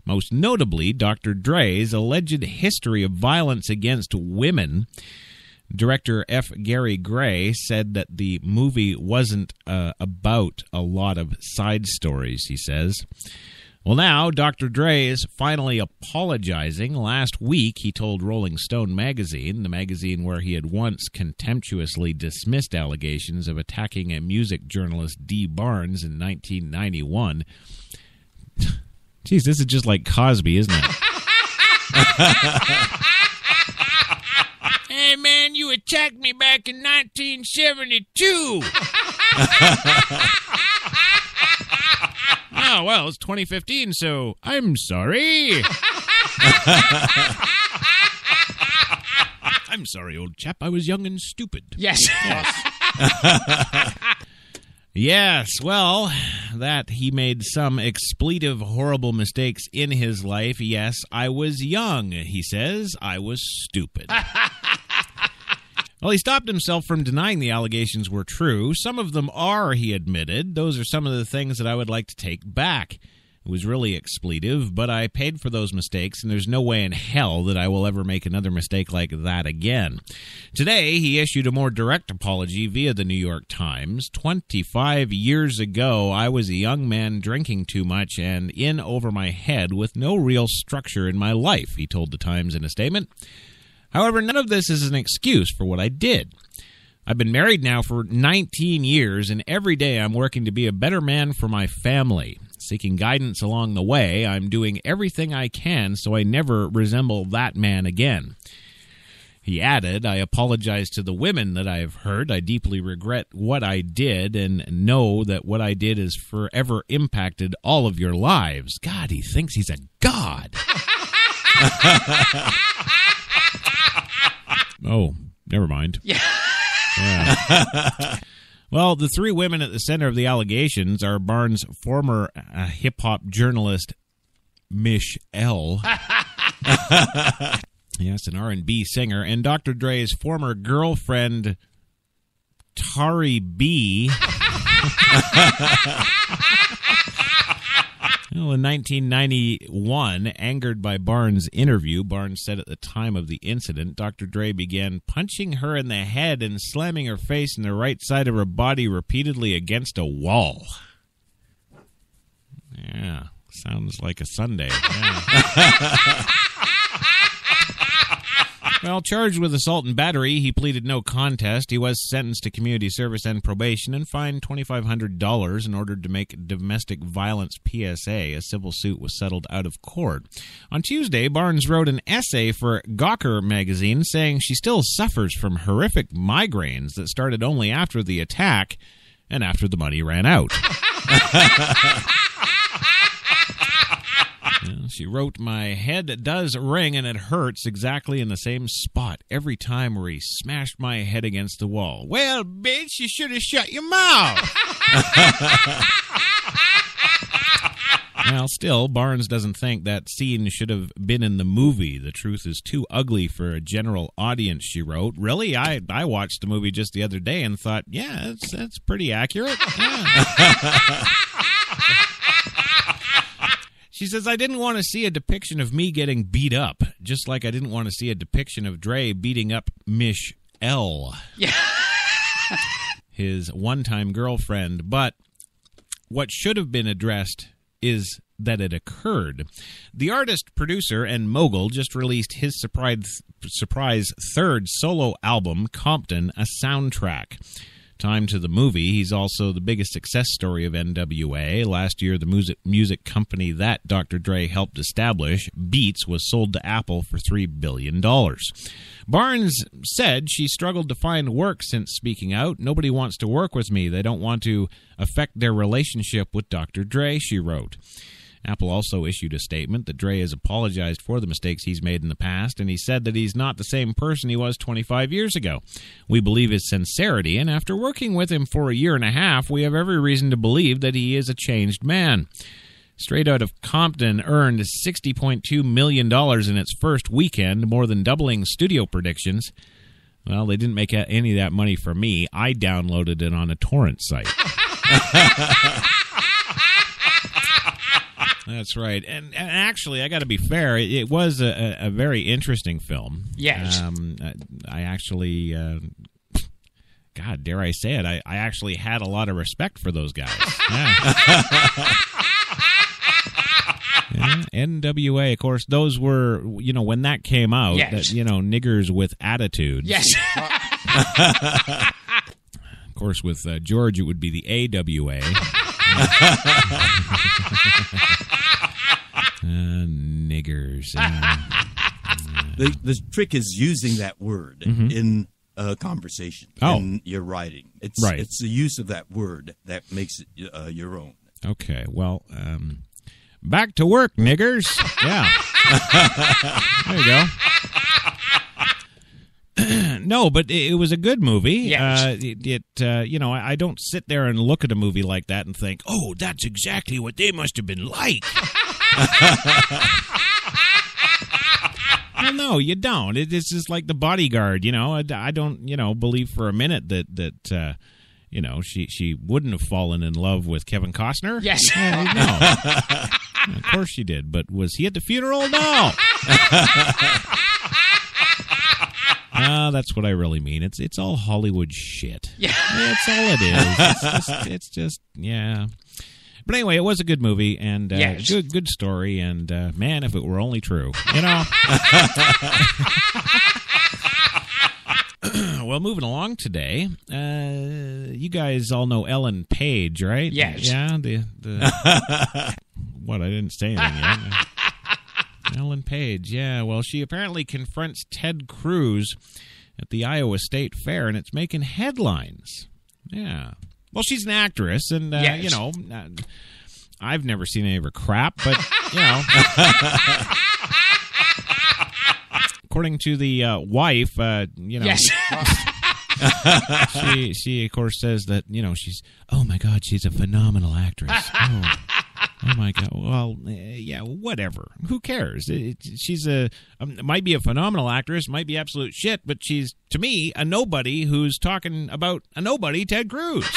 Most notably, Dr. Dre's alleged history of violence against women. Director F. Gary Gray said that the movie wasn't about a lot of side stories, he says. Well, now, Dr. Dre is finally apologizing. Last week, he told Rolling Stone magazine, the magazine where he had once contemptuously dismissed allegations of attacking a music journalist, Dee Barnes, in 1991. Jeez, this is just like Cosby, isn't it? Hey, man, you attacked me back in 1972. Oh, well, it's 2015, so I'm sorry. I'm sorry, old chap. I was young and stupid. Yes. Yes, well, that he made some expletive, horrible mistakes in his life. Yes, I was young, he says. I was stupid. Well, he stopped himself from denying the allegations were true. Some of them are, he admitted. Those are some of the things that I would like to take back. It was really expletive, but I paid for those mistakes, and there's no way in hell that I will ever make another mistake like that again. Today, he issued a more direct apology via the New York Times. 25 years ago, I was a young man drinking too much and in over my head with no real structure in my life, he told the Times in a statement. However, none of this is an excuse for what I did. I've been married now for 19 years, and every day I'm working to be a better man for my family. Seeking guidance along the way, I'm doing everything I can so I never resemble that man again. He added, I apologize to the women that I have hurt. I deeply regret what I did and know that what I did has forever impacted all of your lives. God, he thinks he's a god. Oh, never mind. Yeah. Well, the three women at the center of the allegations are Barnes' former hip-hop journalist, Mish L. Yes, an R&B singer, and Dr. Dre's former girlfriend, Tari B. Well, in 1991, angered by Barnes' interview, Barnes said at the time of the incident, Dr. Dre began punching her in the head and slamming her face and the right side of her body repeatedly against a wall. Yeah, sounds like a Sunday. Yeah. Well, charged with assault and battery, he pleaded no contest. He was sentenced to community service and probation and fined $2,500 in order to make domestic violence PSA. A civil suit was settled out of court. On Tuesday, Barnes wrote an essay for Gawker magazine saying she still suffers from horrific migraines that started only after the attack and after the money ran out. She wrote, my head does ring and it hurts exactly in the same spot every time where he smashed my head against the wall. Well, bitch, you should have shut your mouth. Well, still, Barnes doesn't think that scene should have been in the movie. The truth is too ugly for a general audience, she wrote. Really? I watched the movie just the other day and thought, yeah, that's pretty accurate. Yeah. She says, I didn't want to see a depiction of me getting beat up, just like I didn't want to see a depiction of Dre beating up Mish L, his one-time girlfriend. But what should have been addressed is that it occurred. The artist, producer, and mogul just released his surprise third solo album, Compton, a soundtrack. Time to the movie. He's also the biggest success story of NWA. Last year, the music company that Dr. Dre helped establish, Beats, was sold to Apple for $3 billion. Barnes said she struggled to find work since speaking out. Nobody wants to work with me. They don't want to affect their relationship with Dr. Dre, she wrote. Apple also issued a statement that Dre has apologized for the mistakes he's made in the past, and he said that he's not the same person he was 25 years ago. We believe his sincerity, and after working with him for a year and a half, we have every reason to believe that he is a changed man. Straight Out of Compton earned $60.2 million in its first weekend, more than doubling studio predictions. Well, they didn't make any of that money for me. I downloaded it on a torrent site. That's right. And actually, I got to be fair, it was a very interesting film. Yes. I actually, God, dare I say it, I actually had a lot of respect for those guys. Yeah. Yeah, NWA, of course, those were, when that came out, yes. That, niggers with attitudes. Yes. Of course, with George, it would be the AWA. Niggers. The trick is using that word in a conversation, in your writing. It's the use of that word that makes it your own. Okay, well, back to work, niggers. Yeah. There you go. No, but it was a good movie. Yes. I don't sit there and look at a movie like that and think, oh, that's exactly what they must have been like. Well, no, you don't. It's just like The Bodyguard, I don't, believe for a minute that she wouldn't have fallen in love with Kevin Costner. Yes. No. Of course she did, but was he at the funeral? No. That's what I really mean. It's all Hollywood shit. Yeah. That's all it is. It's just yeah. But anyway, it was a good movie and yes. good story. And man, if it were only true, Well, moving along today, you guys all know Ellen Page, right? Yes. Yeah. What? I didn't say anything yet. Ellen Page, yeah. Well, she apparently confronts Ted Cruz at the Iowa State Fair, and it's making headlines. Yeah. Well, she's an actress, and, yes. I've never seen any of her crap, but, according to the wife, Yes. she, of course, says that, she's, oh, my God, she's a phenomenal actress. Oh my God! Well, yeah, whatever. Who cares? She's might be a phenomenal actress, might be absolute shit, but she's, to me, a nobody who's talking about a nobody, Ted Cruz.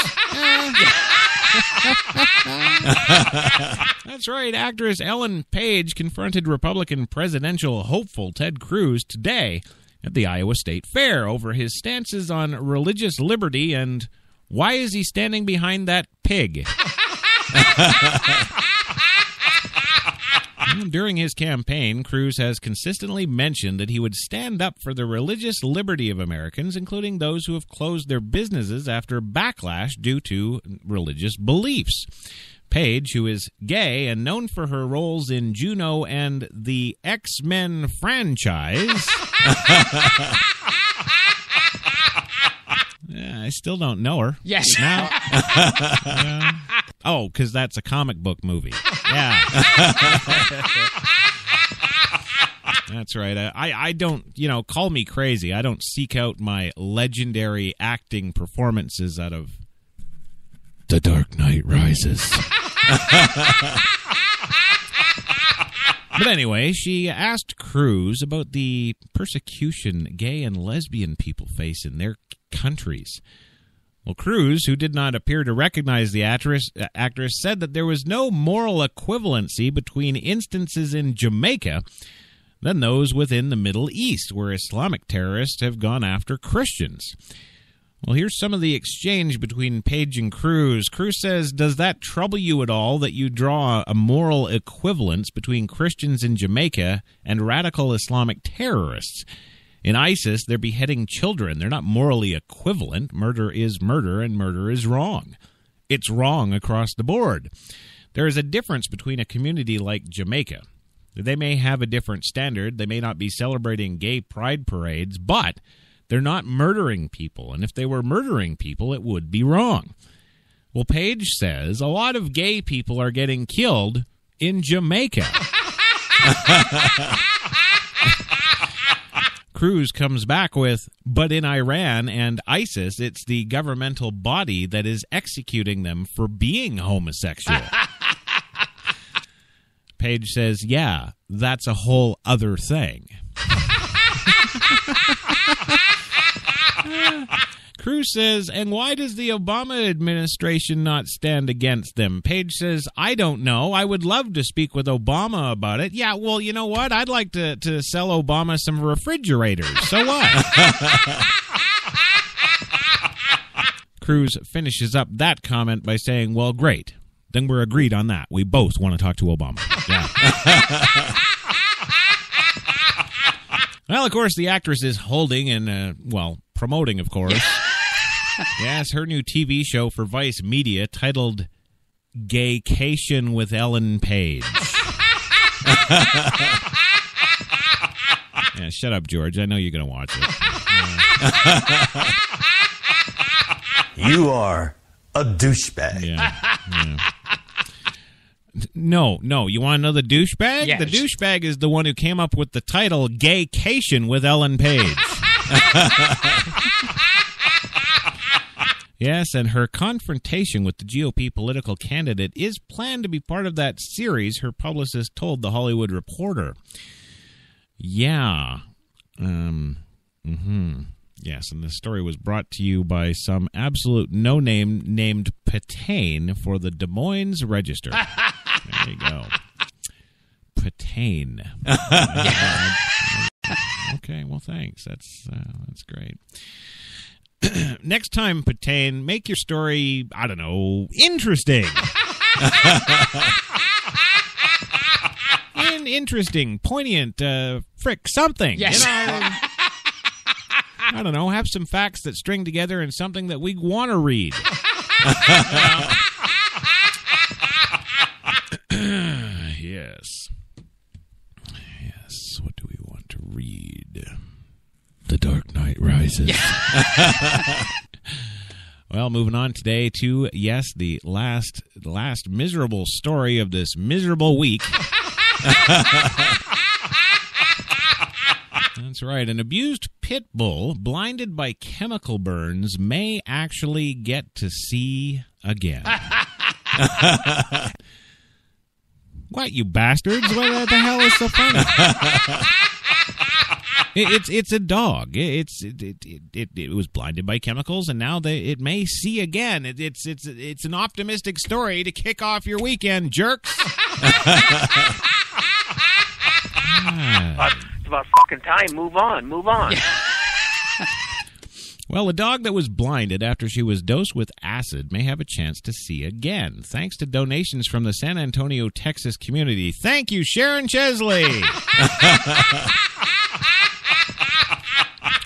That's right. Actress Ellen Page confronted Republican presidential hopeful Ted Cruz today at the Iowa State Fair over his stances on religious liberty and why is he standing behind that pig. During his campaign, Cruz has consistently mentioned that he would stand up for the religious liberty of Americans, including those who have closed their businesses after backlash due to religious beliefs. Page, who is gay and known for her roles in Juno and the X-Men franchise... Yeah, I still don't know her. Yes. Now, oh, because that's a comic book movie. Yeah. That's right. I don't, call me crazy. I don't seek out my legendary acting performances out of The Dark Knight Rises. But anyway, she asked Cruz about the persecution gay and lesbian people face in their countries. Well, Cruz, who did not appear to recognize the actress, said that there was no moral equivalency between instances in Jamaica than those within the Middle East, where Islamic terrorists have gone after Christians. Well, here's some of the exchange between Page and Cruz. Cruz says, does that trouble you at all that you draw a moral equivalence between Christians in Jamaica and radical Islamic terrorists? In ISIS, they're beheading children. They're not morally equivalent. Murder is murder, and murder is wrong. It's wrong across the board. There is a difference between a community like Jamaica. They may have a different standard. They may not be celebrating gay pride parades, but they're not murdering people, and if they were murdering people, it would be wrong. Well, Page says a lot of gay people are getting killed in Jamaica. Cruz comes back with, but in Iran and ISIS, it's the governmental body that is executing them for being homosexual. Page says, yeah, that's a whole other thing. Cruz says, and why does the Obama administration not stand against them? Page says, I don't know. I would love to speak with Obama about it. Yeah, well, you know what? I'd like to sell Obama some refrigerators. So what? Cruz finishes up that comment by saying, well, great. Then we're agreed on that. We both want to talk to Obama. Yeah. Well, of course, the actress is holding and, promoting, of course. Yes, her new TV show for Vice Media titled Gaycation with Ellen Page. Yeah, shut up, George. I know you're going to watch it. You are a douchebag. Yeah. No. You want to know the douchebag? Yes. The douchebag is the one who came up with the title Gaycation with Ellen Page. Yes, and her confrontation with the GOP political candidate is planned to be part of that series, her publicist told The Hollywood Reporter. Yeah. Yes, and the story was brought to you by some absolute no-name named Patane for the Des Moines Register. There you go. Patane. Okay, well, thanks. That's great. Next time, Patane, make your story, I don't know, interesting. Interesting, poignant, something. Yes. You know, I don't know, have some facts that string together in something that we want to read. Yes. Yes, what do we want to read? The Dark Knight Rises. Well, moving on today to, yes, the last miserable story of this miserable week. That's right. An abused pit bull blinded by chemical burns may actually get to see again. What, you bastards? What the hell is so funny? It's a dog. It was blinded by chemicals, and now it may see again. It's an optimistic story to kick off your weekend, jerks. It's about fucking time. Move on. Well, a dog that was blinded after she was dosed with acid may have a chance to see again, thanks to donations from the San Antonio, Texas community. Thank you, Sharon Chesley.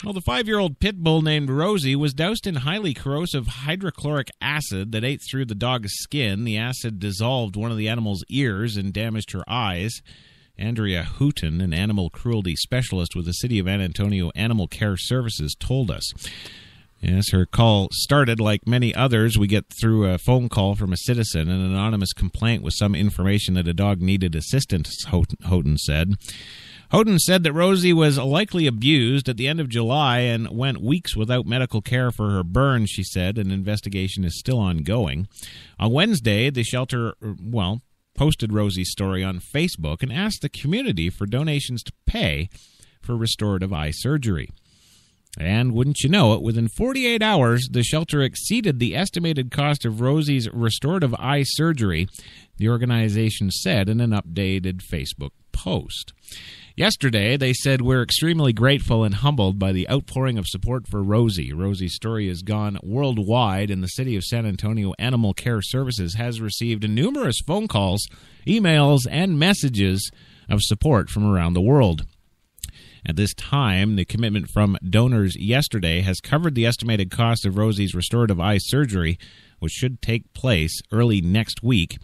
Well, the 5-year-old pit bull named Rosie was doused in highly corrosive hydrochloric acid that ate through the dog's skin. The acid dissolved one of the animal's ears and damaged her eyes. Andrea Houghton, an animal cruelty specialist with the City of San Antonio Animal Care Services, told us. Yes, her call started like many others. We get through a phone call from a citizen, an anonymous complaint with some information that a dog needed assistance, Houghton said. Houghton said that Rosie was likely abused at the end of July and went weeks without medical care for her burns, she said. An investigation is still ongoing. On Wednesday, the shelter, posted Rosie's story on Facebook and asked the community for donations to pay for restorative eye surgery. And wouldn't you know it, within 48 hours, the shelter exceeded the estimated cost of Rosie's restorative eye surgery, the organization said in an updated Facebook post. Yesterday, they said, we're extremely grateful and humbled by the outpouring of support for Rosie. Rosie's story has gone worldwide, and the City of San Antonio Animal Care Services has received numerous phone calls, emails, and messages of support from around the world. At this time, the commitment from donors yesterday has covered the estimated cost of Rosie's restorative eye surgery, which should take place early next week.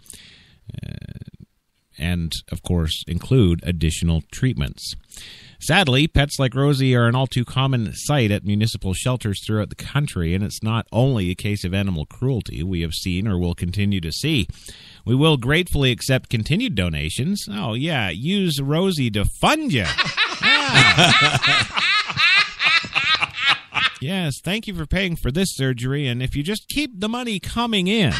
And, of course, include additional treatments. Sadly, pets like Rosie are an all too common sight at municipal shelters throughout the country, and it's not only a case of animal cruelty we have seen or will continue to see. We will gratefully accept continued donations. Oh, yeah, use Rosie to fund you. Yes, thank you for paying for this surgery, and if you just keep the money coming in.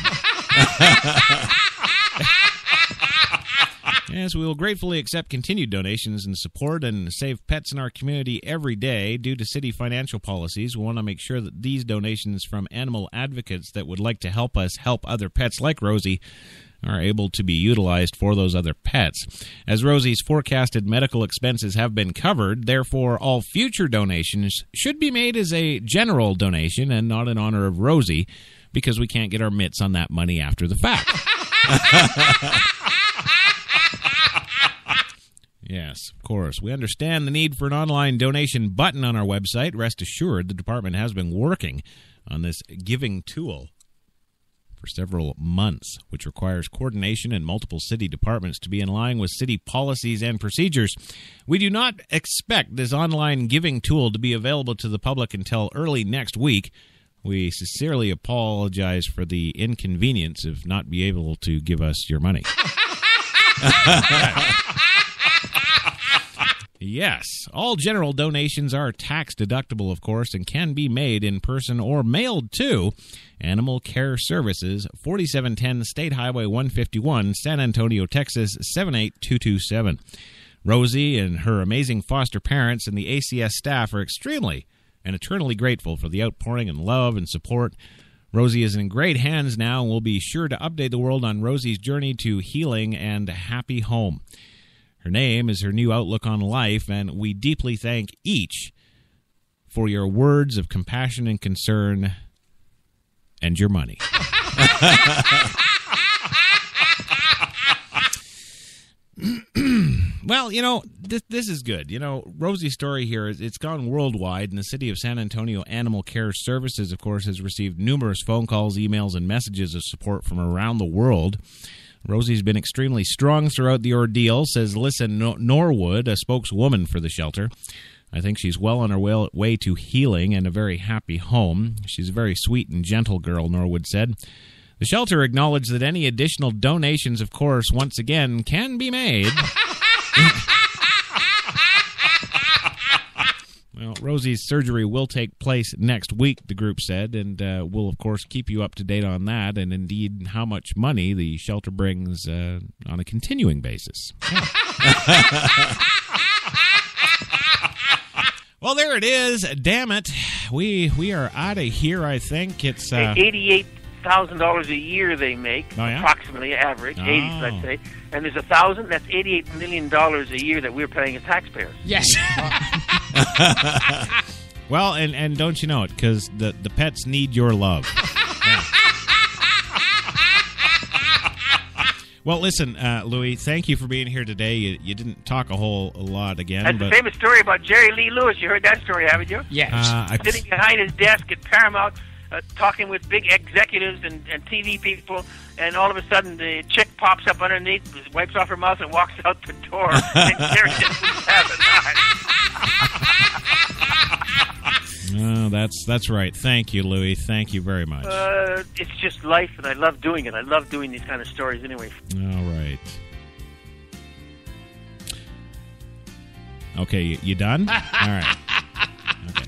Yes, we will gratefully accept continued donations and support and save pets in our community every day. Due to city financial policies, we want to make sure that these donations from animal advocates that would like to help us help other pets like Rosie are able to be utilized for those other pets. As Rosie's forecasted medical expenses have been covered, therefore all future donations should be made as a general donation and not in honor of Rosie, because we can't get our mitts on that money after the fact. Yes, of course. We understand the need for an online donation button on our website. Rest assured, the department has been working on this giving tool for several months, which requires coordination in multiple city departments to be in line with city policies and procedures. We do not expect this online giving tool to be available to the public until early next week. We sincerely apologize for the inconvenience of not being able to give us your money. Yes, all general donations are tax deductible, of course, and can be made in person or mailed to Animal Care Services, 4710 State Highway 151, San Antonio, Texas, 78227. Rosie and her amazing foster parents and the ACS staff are extremely and eternally grateful for the outpouring and love and support. Rosie is in great hands now, and we'll be sure to update the world on Rosie's journey to healing and a happy home. Her name is her new outlook on life, and we deeply thank each for your words of compassion and concern and your money. Well, you know, this is good. You know, Rosie's story here, it's gone worldwide, and the City of San Antonio Animal Care Services, of course, has received numerous phone calls, emails, and messages of support from around the world. Rosie's been extremely strong throughout the ordeal, says Lissa Norwood, a spokeswoman for the shelter. I think she's well on her way to healing and a very happy home. She's a very sweet and gentle girl, Norwood said. The shelter acknowledged that any additional donations, of course, once again, can be made. Well, Rosie's surgery will take place next week, the group said, and we'll, of course, keep you up to date on that and, indeed, how much money the shelter brings on a continuing basis. Yeah. Well, there it is. Damn it. We are out of here, I think. It's $88,000 a year they make, approximately average, 80, let's say. And there's 1,000. That's $88 million a year that we're paying as taxpayers. Yes. Well, and don't you know it, because the pets need your love. Yeah. Well, listen, Louis, thank you for being here today. You didn't talk a lot again. That's the famous story about Jerry Lee Lewis. You heard that story, haven't you? Yes. Sitting behind his desk at Paramount, talking with big executives and TV people, and all of a sudden the chick pops up underneath, wipes off her mouth, and walks out the door. And Jerry doesn't have an eye. Oh, that's right. Thank you, Louis. Thank you very much. It's just life, and I love doing it. I love doing these kind of stories anyway. All right. Okay, you done? All right. Okay.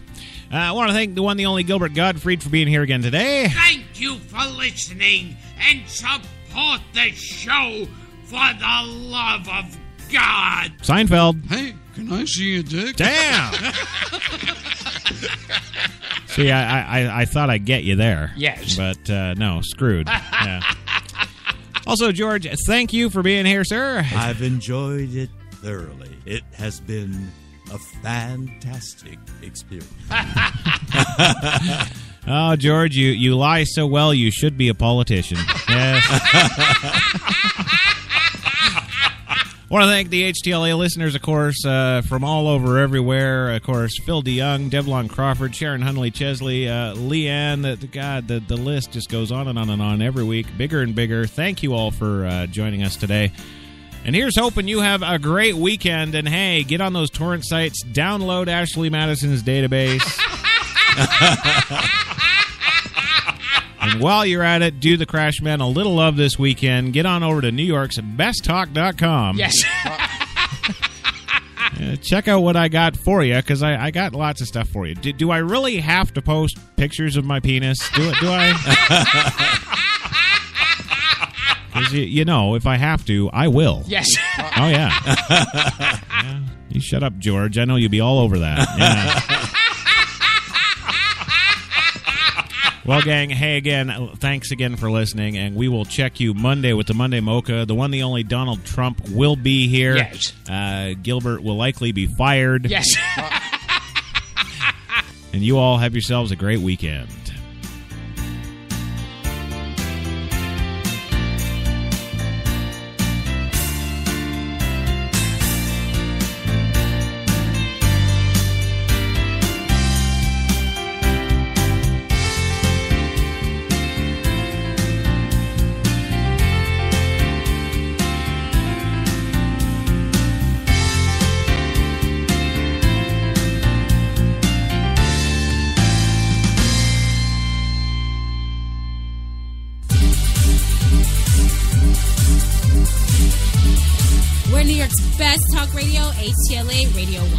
I want to thank the one, the only Gilbert Gottfried for being here again today. Thank you for listening and support the show for the love of God. Seinfeld. Hey, can I see your dick? Damn. See, I thought I'd get you there. Yes. But no, screwed. Yeah. Also, George, thank you for being here, sir. I've enjoyed it thoroughly. It has been a fantastic experience. Oh, George, you lie so well you should be a politician. Yes. I want to thank the HTLA listeners, of course, from all over everywhere. Of course, Phil DeYoung, Devlon Crawford, Sharon Hunley Chesley, Leanne. The list just goes on and on and on every week, bigger and bigger. Thank you all for joining us today. And here's hoping you have a great weekend. And, hey, get on those torrent sites, download Ashley Madison's database. And while you're at it, do the Crash Men a little love this weekend. Get on over to New York's besttalk.com. Yes. Check out what I got for you, because I got lots of stuff for you. Do I really have to post pictures of my penis? Do I? Because, if I have to, I will. Yes. Oh, yeah. Yeah. You shut up, George. I know you'll be all over that. Yeah. Well, gang, hey, again, thanks again for listening, and we will check you Monday with the Monday Mocha. The one, the only Donald Trump will be here. Yes. Gilbert will likely be fired. Yes. And you all have yourselves a great weekend. We're New York's best talk radio, HTLA Radio 1.